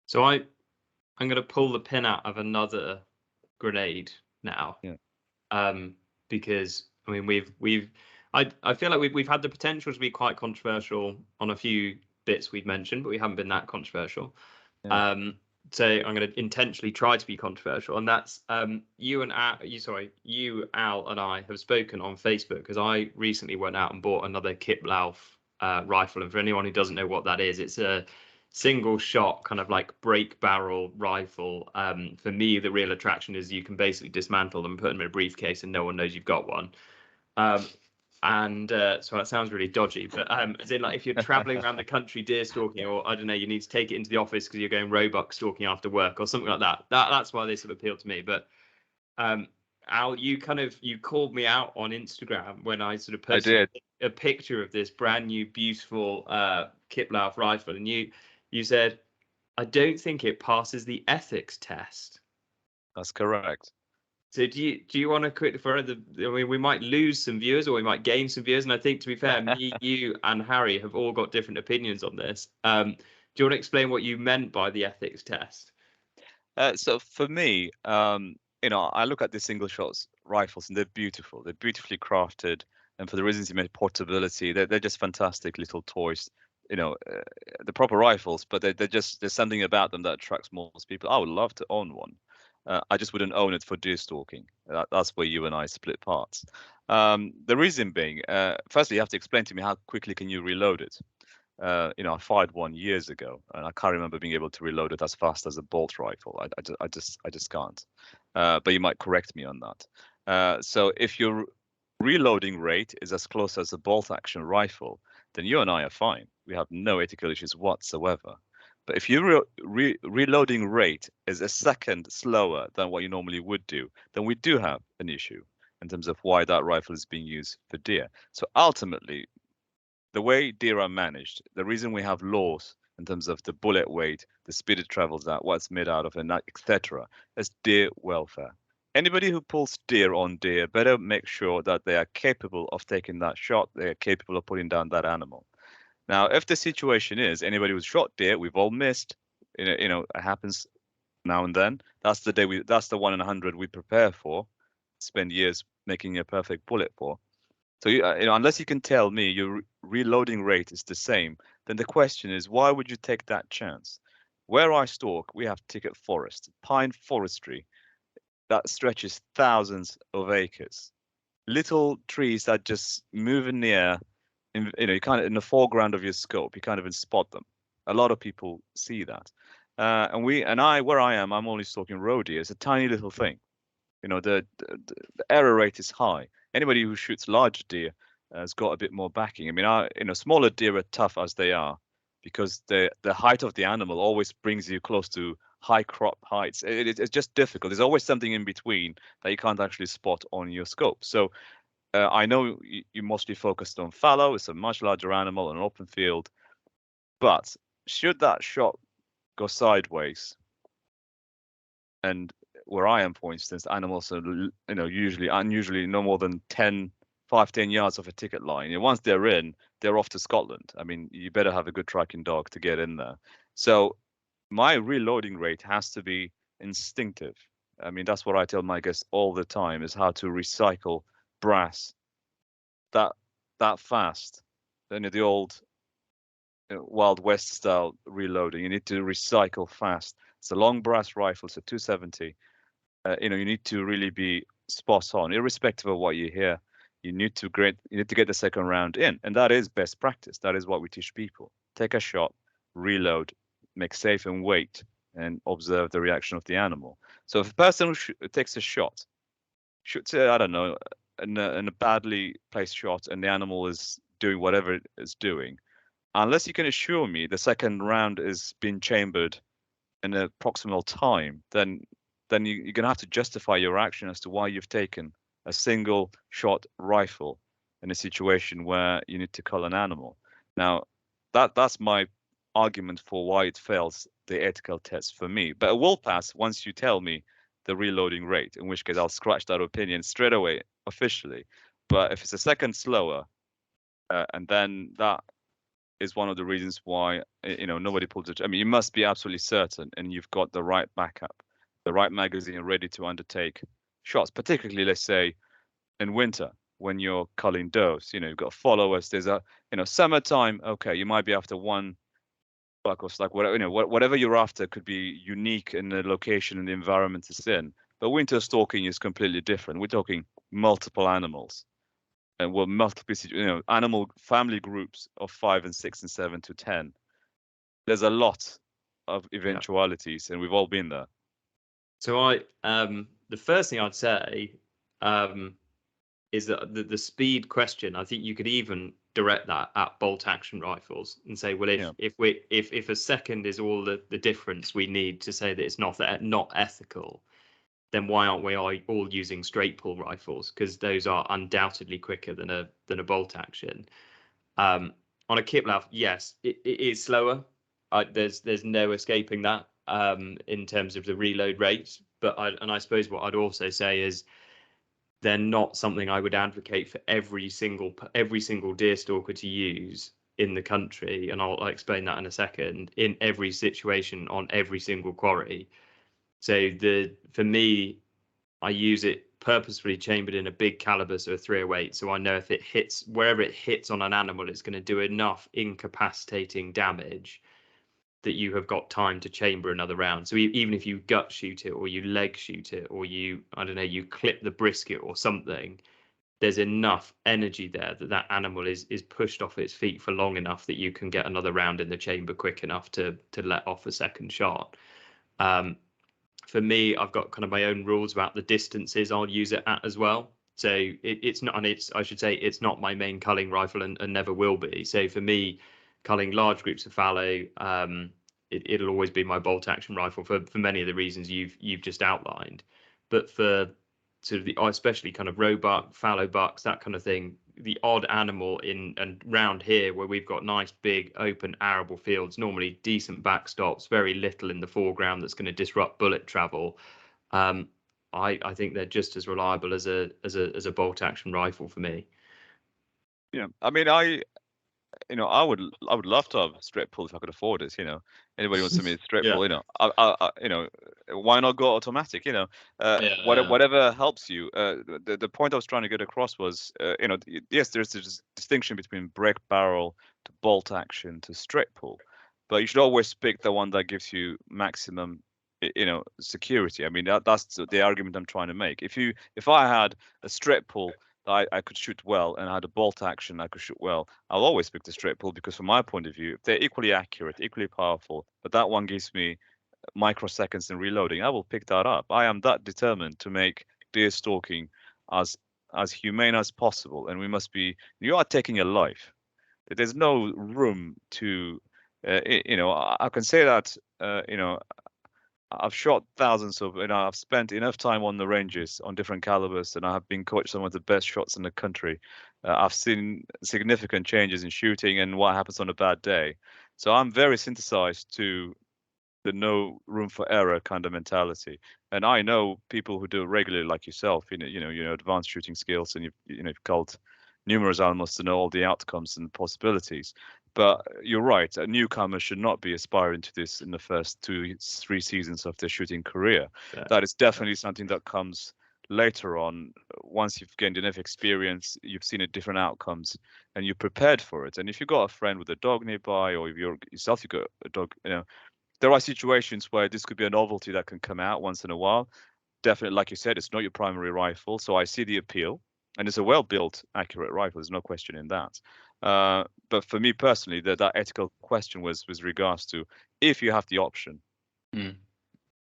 So I'm going to pull the pin out of another grenade now. Yeah. Because I mean I feel like we've had the potential to be quite controversial on a few bits we've mentioned, but we haven't been that controversial. Yeah. So I'm going to intentionally try to be controversial, and that's you, Al, and I have spoken on Facebook because I recently went out and bought another Kipplauf rifle. And for anyone who doesn't know what that is, it's a single shot kind of like break barrel rifle. For me, the real attraction is you can basically dismantle them, put them in a briefcase, and no one knows you've got one. So that sounds really dodgy, but as in, like, if you're traveling around the country deer stalking, or I don't know, you need to take it into the office because you're going roebuck stalking after work or something like that. That's why they sort of appealed to me. But Al, you called me out on Instagram when I sort of posted a picture of this brand new beautiful Kipplauf rifle, and you said, I don't think it passes the ethics test. That's correct. So do you want to quickly, we might lose some viewers or we might gain some viewers, and I think, to be fair, me, you, and Harry have all got different opinions on this. Do you want to explain what you meant by the ethics test? So for me, I look at the single shots rifles and they're beautiful. They're beautifully crafted, and for the reasons you mentioned, portability, they're just fantastic little toys. The proper rifles, but there's something about them that attracts most people. I would love to own one. I just wouldn't own it for deer stalking. That's where you and I split parts. The reason being, firstly, you have to explain to me how quickly can you reload it. I fired one years ago, and I can't remember being able to reload it as fast as a bolt rifle. I just can't. But you might correct me on that. So if your reloading rate is as close as a bolt action rifle, then you and I are fine. We have no ethical issues whatsoever. But if your reloading rate is a second slower than what you normally would do, then we do have an issue in terms of why that rifle is being used for deer. So ultimately, the way deer are managed, the reason we have laws in terms of the bullet weight, the speed it travels at, what it's made out of, and etc., is deer welfare. Anybody who pulls deer on deer better make sure that they are capable of taking that shot, they are capable of putting down that animal. Now, if the situation is anybody who's shot deer, we've all missed, it happens now and then. That's the day that's the 1 in 100 we prepare for, spend years making a perfect bullet for. So unless you can tell me your reloading rate is the same, then the question is, why would you take that chance? Where I stalk, we have ticket forest, pine forestry that stretches thousands of acres. Little trees that just move in the air. You kind of in the foreground of your scope, you can't even spot them. A lot of people see that, where I am, I'm only stalking roe deer. It's a tiny little thing. The error rate is high. Anybody who shoots large deer has got a bit more backing. I mean, smaller deer are tough as they are because the height of the animal always brings you close to high crop heights. It's just difficult. There's always something in between that you can't actually spot on your scope. So I know you mostly focused on fallow. It's a much larger animal, an open field. But should that shot go sideways, and where I am, for instance, animals are, unusually no more than 10 yards of a ticket line. And once they're in, they're off to Scotland. I mean, you better have a good tracking dog to get in there. So my reloading rate has to be instinctive. I mean, that's what I tell my guests all the time, is how to recycle brass that fast. Then the old Wild West style reloading, you need to recycle fast. It's a long brass rifle, it's a 270. You need to really be spot on, irrespective of what you hear. you need to get the second round in, and that is best practice. That is what we teach people. Take a shot, reload, make safe, and wait, and observe the reaction of the animal. So if a person takes a shot, shoots I don't know, in a badly placed shot, and the animal is doing whatever it is doing, unless you can assure me the second round is being chambered in a proximal time, then you're going to have to justify your action as to why you've taken a single shot rifle in a situation where you need to cull an animal. Now, that's my argument for why it fails the ethical test for me. But it will pass once you tell me the reloading rate, in which case I'll scratch that opinion straight away officially. But if it's a second slower, and then that is one of the reasons why nobody pulls it. I mean, you must be absolutely certain, and you've got the right backup, the right magazine ready to undertake shots. Particularly, let's say, in winter when you're culling does. You've got followers. There's a summertime. Okay, you might be after one buck or like whatever. Whatever you're after could be unique in the location and the environment it's in. But winter stalking is completely different. We're talking multiple animals. And we're multiple, animal family groups of 5 and 6 and 7 to 10. There's a lot of eventualities, and we've all been there. So the first thing I'd say is that the speed question, I think you could even direct that at bolt action rifles and say, well, if a second is all the difference we need to say that it's not ethical, then why aren't we all using straight pull rifles? Because those are undoubtedly quicker than a bolt action. On a Kiplav, yes, it is slower. There's no escaping that in terms of the reload rates. But I suppose what I'd also say is they're not something I would advocate for every single deer stalker to use in the country. And I'll explain that in a second. In every situation on every single quarry. So for me, I use it purposefully chambered in a big caliber, so a 308. So I know if it hits wherever it hits on an animal, it's going to do enough incapacitating damage that you have got time to chamber another round. So even if you gut shoot it or you leg shoot it or you clip the brisket or something, there's enough energy there that animal is pushed off its feet for long enough that you can get another round in the chamber quick enough to let off a second shot. For me, I've got kind of my own rules about the distances I'll use it at as well. So it's not, and I should say, it's not my main culling rifle and never will be. So for me, culling large groups of fallow, it'll always be my bolt action rifle for many of the reasons you've just outlined. But for sort of especially kind of roebuck, fallow bucks, that kind of thing, the odd animal in and round here where we've got nice big open arable fields, normally decent backstops, very little in the foreground that's going to disrupt bullet travel. I think they're just as reliable as a bolt action rifle for me. Yeah, I mean, I would love to have straight pull if I could afford it. Anybody wants to me straight pull, why not go automatic? Whatever helps you. The point I was trying to get across was, yes, there's this distinction between break barrel to bolt action to straight pull, but you should always pick the one that gives you maximum, security. I mean, that's the argument I'm trying to make. If I had a straight pull I could shoot well and I had a bolt action I could shoot well, I'll always pick the straight pull because from my point of view, they're equally accurate, equally powerful, but that one gives me microseconds in reloading. I will pick that up. I am that determined to make deer stalking as humane as possible, and you are taking a life. There's no room to I can say that I've shot thousands of, I've spent enough time on the ranges on different calibers, and I have been coached some of the best shots in the country. I've seen significant changes in shooting and what happens on a bad day. So I'm very synthesized to the no room for error kind of mentality. And I know people who do it regularly, like yourself. Advanced shooting skills, and you've culled numerous animals to know all the outcomes and possibilities. But you're right, a newcomer should not be aspiring to this in the first 2-3 seasons of their shooting career. Yeah. That is definitely something that comes later on. Once you've gained enough experience, you've seen different outcomes, and you're prepared for it. And if you've got a friend with a dog nearby, or if you've got a dog, there are situations where this could be a novelty that can come out once in a while. Definitely, like you said, it's not your primary rifle, so I see the appeal. and it's a well-built, accurate rifle. There's no question in that. But for me personally, that ethical question was with regards to, if you have the option,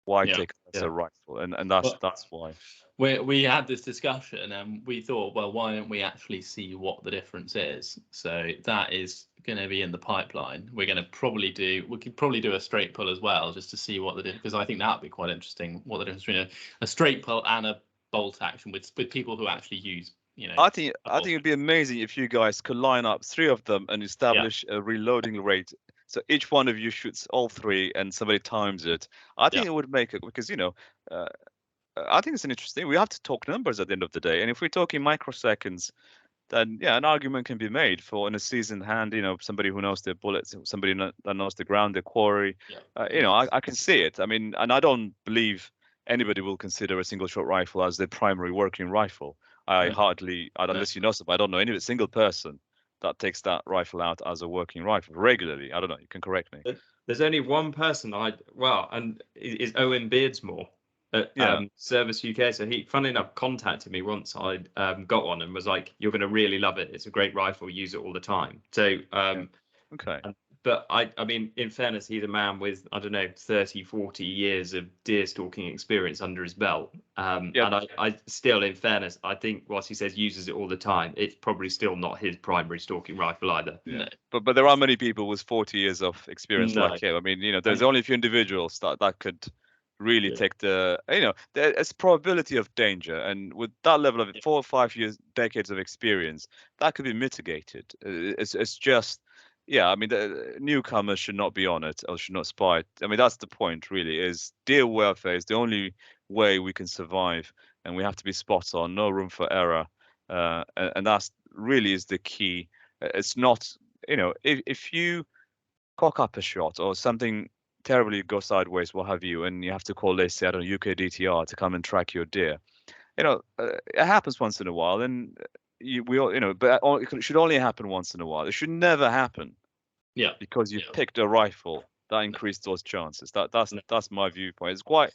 why Yeah, take a yeah. rifle? And that's Well, why. we had this discussion and we thought, well, why don't we actually see what the difference is? So that is going to be in the pipeline. We could probably do a straight pull as well, just to see what the difference, because I think that would be quite interesting, what the difference between a straight pull and a bolt action with people who actually use, I think it'd be amazing if you guys could line up 3 of them and establish a reloading rate. So each one of you shoots all 3 and somebody times it. I think it would make it, because I think it's an interesting. We have to talk numbers at the end of the day, and if we're talking microseconds, then yeah, an argument can be made for in a seasoned hand, somebody who knows their bullets, somebody that knows the ground, their quarry. I can see it. I mean, and I don't believe anybody will consider a single shot rifle as their primary working rifle. Unless you know somebody, I don't know any single person that takes that rifle out as a working rifle regularly. I don't know. You can correct me. There's only one person and is Owen Beardsmore at Service UK. So he, funnily enough, contacted me once. I got one and was like, "You're going to really love it. It's a great rifle. Use it all the time." So okay. But I mean, in fairness, he's a man with, I don't know, 30, 40 years of deer stalking experience under his belt. And I still, in fairness, I think whilst he says uses it all the time, it's probably still not his primary stalking rifle either. Yeah. No. But there are many people with 40 years of experience like him. I mean, there's only a few individuals that could really take there's probability of danger, and with that level of 4 or 5 years, decades of experience, that could be mitigated. It's just. Yeah, I mean, the newcomers should not be on it or should not spy it. I mean, that's the point, really, is deer welfare is the only way we can survive, and we have to be spot on, no room for error. And that's really is the key. It's not, if you cock up a shot or something terribly goes sideways, what have you, and you have to call, let's say, I don't know, UK DTR to come and track your deer. It happens once in a while, and we all, but it should only happen once in a while. It should never happen. Yeah. Because you've picked a rifle that increased those chances. That's my viewpoint. It's quite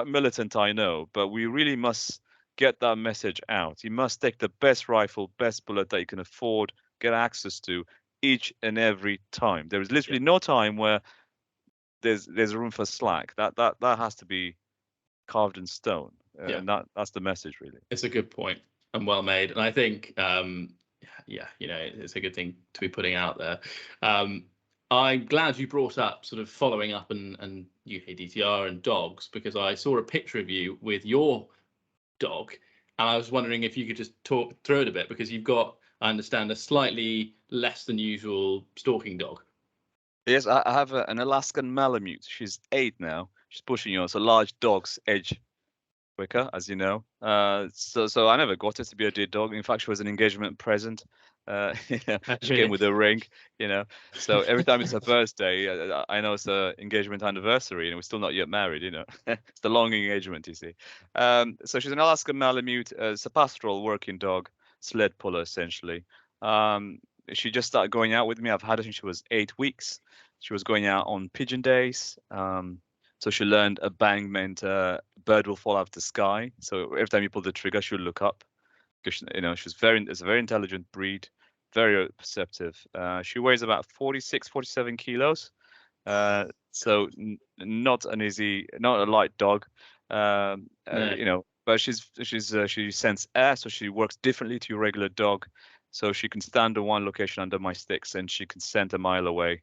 militant, I know, but we really must get that message out. You must take the best rifle, best bullet that you can afford, get access to each and every time. There is literally no time where there's room for slack. That has to be carved in stone. And that's the message, really. It's a good point and well made. And I think, it's a good thing to be putting out there. I'm glad you brought up sort of following up and UK DTR and dogs, because I saw a picture of you with your dog, and I was wondering if you could just talk through it a bit, because you've got, I understand, a slightly less than usual stalking dog. Yes, I have an Alaskan Malamute. She's 8 now. She's pushing us. A large dog's edge quicker, as you know. So I never got her to be a deer dog. In fact, she was an engagement present. She came with a ring, So every time it's her birthday, I know it's her engagement anniversary, and we're still not yet married. It's the long engagement, you see. So she's an Alaskan Malamute. It's a pastoral working dog, sled puller essentially. She just started going out with me. I've had her since she was 8 weeks. She was going out on pigeon days. So she learned a bang meant bird will fall out of the sky. So every time you pull the trigger, she'll look up. Because it's a very intelligent breed, very perceptive. She weighs about 46, 47 kilos. So not a light dog. But she scents air, so she works differently to your regular dog. So she can stand in one location under my sticks, and she can scent a mile away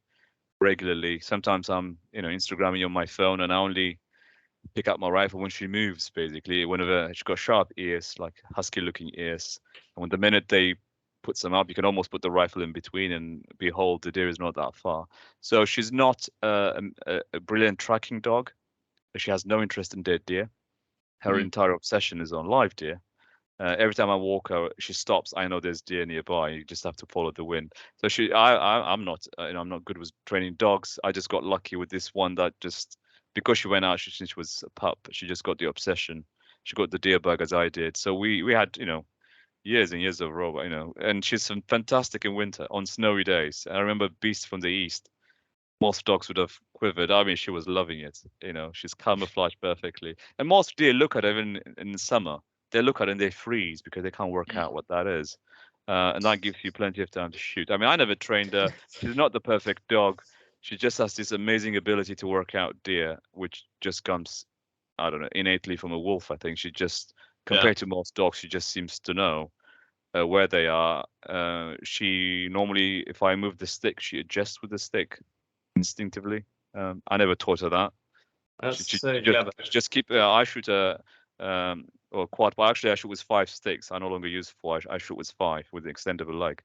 regularly. Sometimes I'm, Instagramming on my phone, and I only pick up my rifle when she moves, basically. Whenever she's got sharp ears, like husky-looking ears, and when the minute they put some up, you can almost put the rifle in between, and behold, the deer is not that far. So she's not a brilliant tracking dog. She has no interest in dead deer. Her entire obsession is on live deer. Every time I walk her, she stops. I know there's deer nearby. You just have to follow the wind. So I'm not, I'm not good with training dogs. I just got lucky with this one that just, because she went out since she was a pup, she just got the obsession. She got the deer bug as I did. So we had, years and years of row, and she's fantastic in winter on snowy days. I remember Beast from the East. Most dogs would have quivered. I mean, she was loving it. She's camouflaged perfectly. And most deer look at her in summer. they look at it and they freeze because they can't work out what that is. And that gives you plenty of time to shoot. I mean, I never trained her. She's not the perfect dog. She just has this amazing ability to work out deer, which just comes, I don't know, innately from a wolf. I think she just, compared to most dogs, she just seems to know where they are. She normally, if I move the stick, she adjusts with the stick instinctively. I never taught her that. That's She so clever. just keep. I shoot a or quad. Well, actually, I shoot with 5 sticks. I no longer use 4. I shoot with 5 with the extendable leg.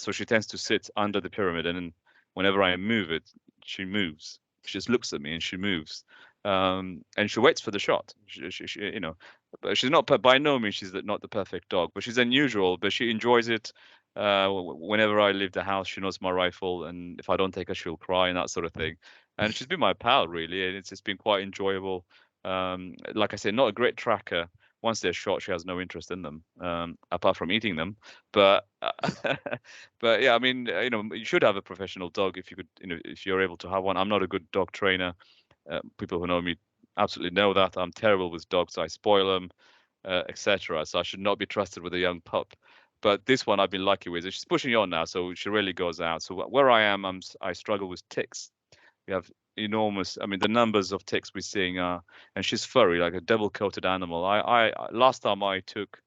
So she tends to sit under the pyramid, and then whenever I move it, she moves. She just looks at me and she moves, and she waits for the shot. You know, but she's not by no means she's not the perfect dog, but she's unusual. But she enjoys it. Whenever I leave the house, she knows my rifle, and if I don't take her, she'll cry and that sort of thing. And she's been my pal really, and it's been quite enjoyable. Like I said, not a great tracker. Once they're shot, she has no interest in them, apart from eating them. But but yeah, I mean, you know, you should have a professional dog if you could, you know, if you're able to have one. I'm not a good dog trainer. People who know me absolutely know that I'm terrible with dogs. I spoil them, etc. So I should not be trusted with a young pup. But this one I've been lucky with. She's pushing on now, so she really goes out. So where I am, I struggle with ticks. We have enormous. I mean, the numbers of ticks we're seeing are, and she's furry, like a double-coated animal. Last time I took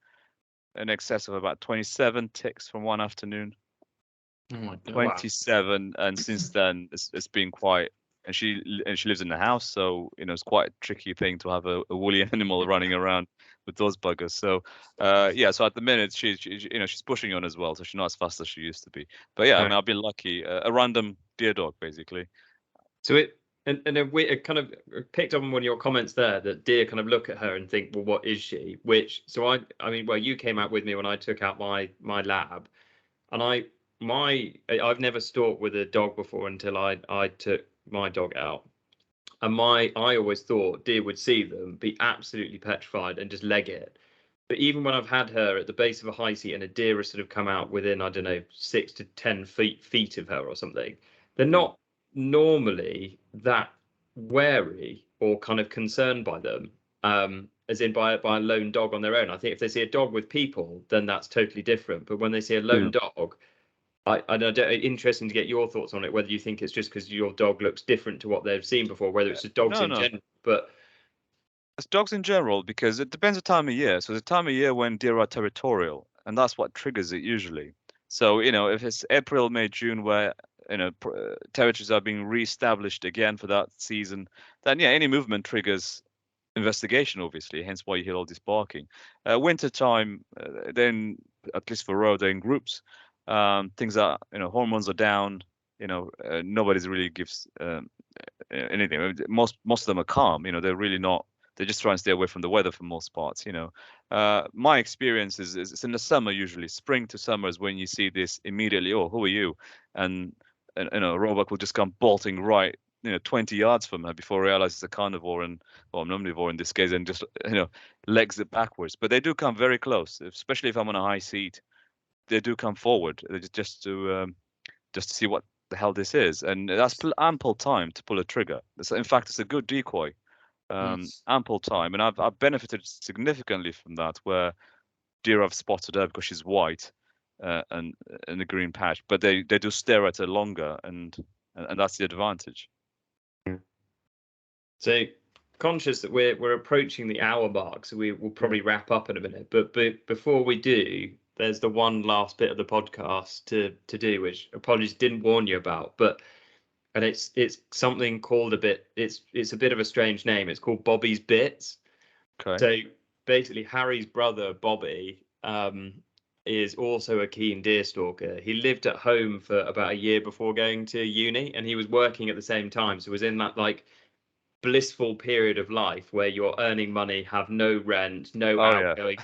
in excess of about 27 ticks from one afternoon. Oh my God. 27, and since then it's been quite. And she lives in the house, so you know it's quite a tricky thing to have a woolly animal running around with those buggers. So yeah, so at the minute she you know she's pushing on as well, so she's not as fast as she used to be. But yeah, I mean I've been lucky, a random deer dog basically. So it and then we kind of picked up on one of your comments there that deer kind of look at her and think, well, what is she? Which so I mean, well, you came out with me when I took out my lab, and I've never stalked with a dog before until I took my dog out. And I always thought deer would see them, be absolutely petrified, and just leg it. But even when I've had her at the base of a high seat and a deer has sort of come out within, I don't know, 6 to 10 feet of her or something, they're not normally that wary or kind of concerned by them, as in by a lone dog on their own. I think if they see a dog with people, then that's totally different. But when they see a lone dog, interesting to get your thoughts on it, whether you think it's just because your dog looks different to what they've seen before, whether it's just dogs in general. But it's dogs in general, because it depends the time of year. So the time of year when deer are territorial, and that's what triggers it usually. So you know, if it's April, May, June, where you know territories are being re-established again for that season, then yeah, any movement triggers investigation, obviously. Hence why you hear all this barking. Winter time, then at least for roe, they're in groups. Things are, you know, hormones are down. You know, nobody really gives anything. Most of them are calm. You know, they're really not. They just try and stay away from the weather for most parts. You know, my experience is it's in the summer usually. Spring to summer is when you see this immediately. Oh, who are you? And you know, a roebuck will just come bolting right, you know, 20 yards from her before I realize it's a carnivore or an omnivore in this case, and just, you know, legs it backwards. But they do come very close, especially if I'm on a high seat. They do come forward just to see what the hell this is, and that's ample time to pull a trigger. In fact, it's a good decoy. Ample time, and I've benefited significantly from that, where deer have spotted her because she's white and in the green patch, but they do stare at her longer, and that's the advantage. So conscious that we're approaching the hour mark, so we will probably wrap up in a minute. But before we do, there's the one last bit of the podcast to do, which apologies didn't warn you about, and it's something called it's a bit of a strange name. It's called Bobby's Bits. Okay. So basically, Harry's brother Bobby is also a keen deer stalker. He lived at home for about a year before going to uni, and he was working at the same time. So was in that like blissful period of life where you're earning money, have no rent, no outgoing,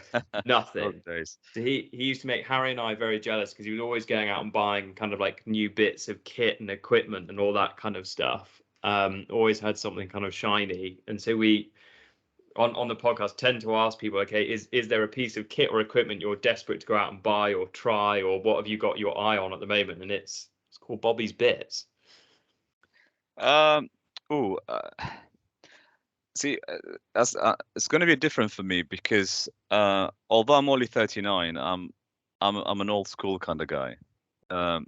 nothing. So he used to make Harry and I very jealous because he was always going out and buying kind of like new bits of kit and equipment and all that kind of stuff. Always had something kind of shiny. And so we on the podcast tend to ask people, okay, is there a piece of kit or equipment you're desperate to go out and buy or try, or what have you got your eye on at the moment? And it's called Bobby's Bits. See, it's going to be different for me because although I'm only 39, I'm an old school kind of guy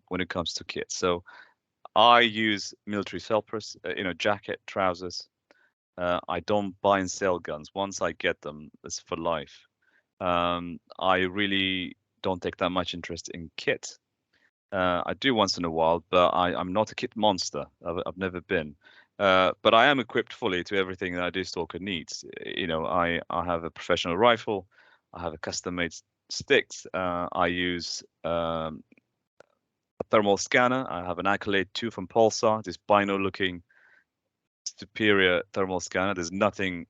when it comes to kits. So I use military self-pres, jacket, trousers. I don't buy and sell guns. Once I get them, it's for life. I really don't take that much interest in kit. I do once in a while, but I'm not a kit monster. I've never been. But I am equipped fully to everything that a deer stalker needs. I have a professional rifle. I have a custom-made sticks. I use a thermal scanner. I have an Accolade 2 from Pulsar, this bino-looking superior thermal scanner. There's nothing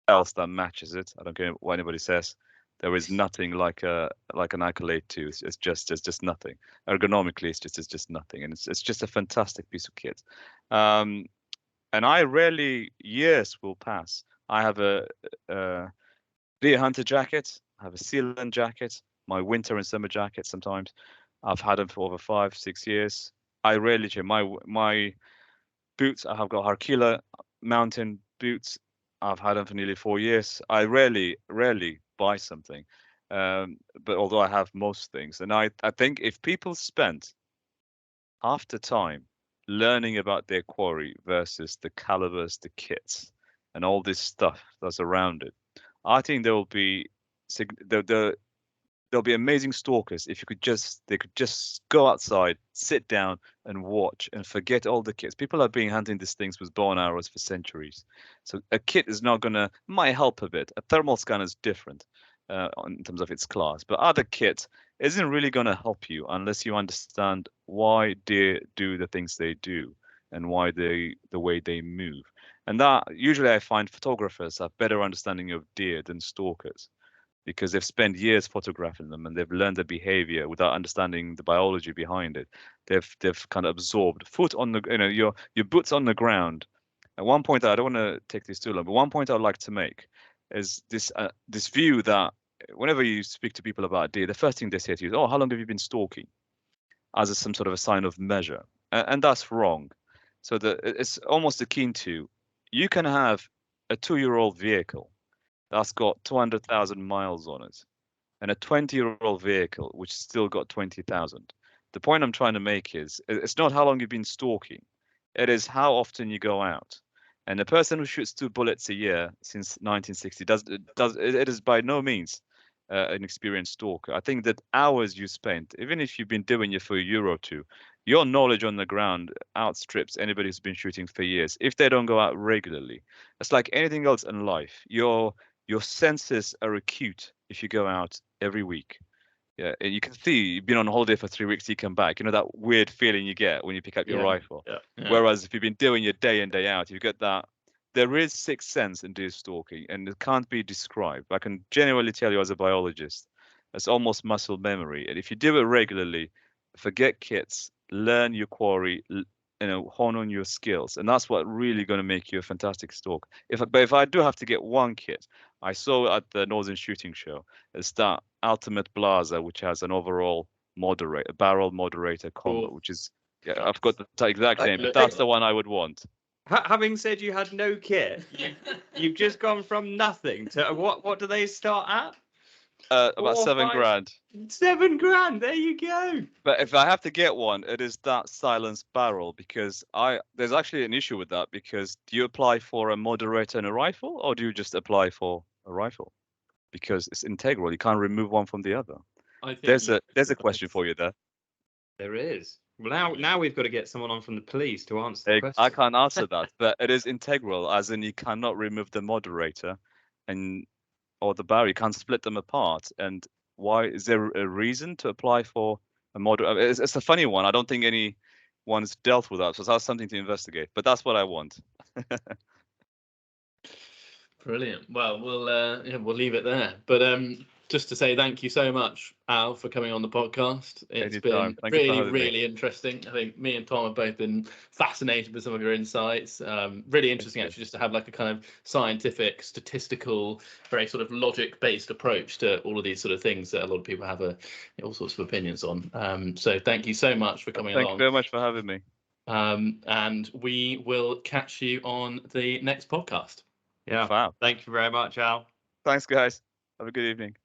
else that matches it. I don't care what anybody says. There is nothing like an Accolade 2. It's just nothing. Ergonomically, it's just nothing, and it's just a fantastic piece of kit. And I rarely years will pass. I have a deer hunter jacket. I have a sealant jacket. My winter and summer jacket. Sometimes I've had them for over 5-6 years. I rarely change my boots. I have got Harkila mountain boots. I've had them for nearly 4 years. I rarely buy something, but although I have most things, and I think if people spent half the time learning about their quarry versus the calibers, the kits, and all this stuff that's around it, I think there will be there'll be amazing stalkers if they could just go outside, sit down and watch and forget all the kits. People have been hunting these things with bow and arrows for centuries. So a kit is not gonna might help a bit. A thermal scanner is different in terms of its class, but other kit isn't really gonna help you unless you understand why deer do the things they do and why the way they move. And that usually I find photographers have better understanding of deer than stalkers, because they've spent years photographing them and they've learned the behavior without understanding the biology behind it. They've kind of absorbed foot on the your boots on the ground. At one point, I don't want to take this too long, but one point I'd like to make is this view that whenever you speak to people about deer, the first thing they say to you is, "Oh, how long have you been stalking?" As some sort of a sign of measure, and that's wrong. So it's almost akin to, you can have a 2-year-old vehicle that's got 200,000 miles on it, and a 20-year-old vehicle which still got 20,000. The point I'm trying to make is it's not how long you've been stalking, it is how often you go out. And the person who shoots 2 bullets a year since 1960 it is by no means an experienced stalker. I think that hours you spent, even if you've been doing it for a year or two, your knowledge on the ground outstrips anybody who's been shooting for years if they don't go out regularly. It's like anything else in life. Your senses are acute if you go out every week. Yeah, and you can see you've been on holiday for 3 weeks, you come back. You know that weird feeling you get when you pick up your rifle. Yeah. Whereas if you've been doing it day in, day out, you get that. There is sixth sense in deer stalking, and it can't be described. I can genuinely tell you as a biologist, it's almost muscle memory. And if you do it regularly, forget kits, learn your quarry, hone on your skills, and that's what really going to make you a fantastic stalker. But if I do have to get one kit, I saw at the Northern Shooting Show, it's that Ultimate Blazer, which has an overall moderator, barrel moderator combo, which is, I've got the exact name, but that's the one I would want. Having said you had no kit, you've just gone from nothing to what do they start at? About 7 grand. 7 grand, there you go. But if I have to get one, it is that silenced barrel, because there's actually an issue with that, because do you apply for a moderator and a rifle, or do you just apply for a rifle? Because it's integral, you can't remove one from the other. There's a question for you there. There is. Well, now we've got to get someone on from the police to answer the question. I can't answer that, but it is integral, as in you cannot remove the moderator or the barrel. You can't split them apart. And why is there a reason to apply for a moderator? It's a funny one. I don't think anyone's dealt with that, so that's something to investigate. But that's what I want. Brilliant. Well, we'll leave it there. But just to say thank you so much, Al, for coming on the podcast. It's been really interesting. I think me and Tom have both been fascinated with some of your insights. Really interesting, actually, just to have like a kind of scientific, statistical, very sort of logic-based approach to all of these sort of things that a lot of people have all sorts of opinions on. So thank you so much for coming along. Thank you very much for having me. And we will catch you on the next podcast. Yeah. Fab. Thank you very much, Al. Thanks, guys. Have a good evening.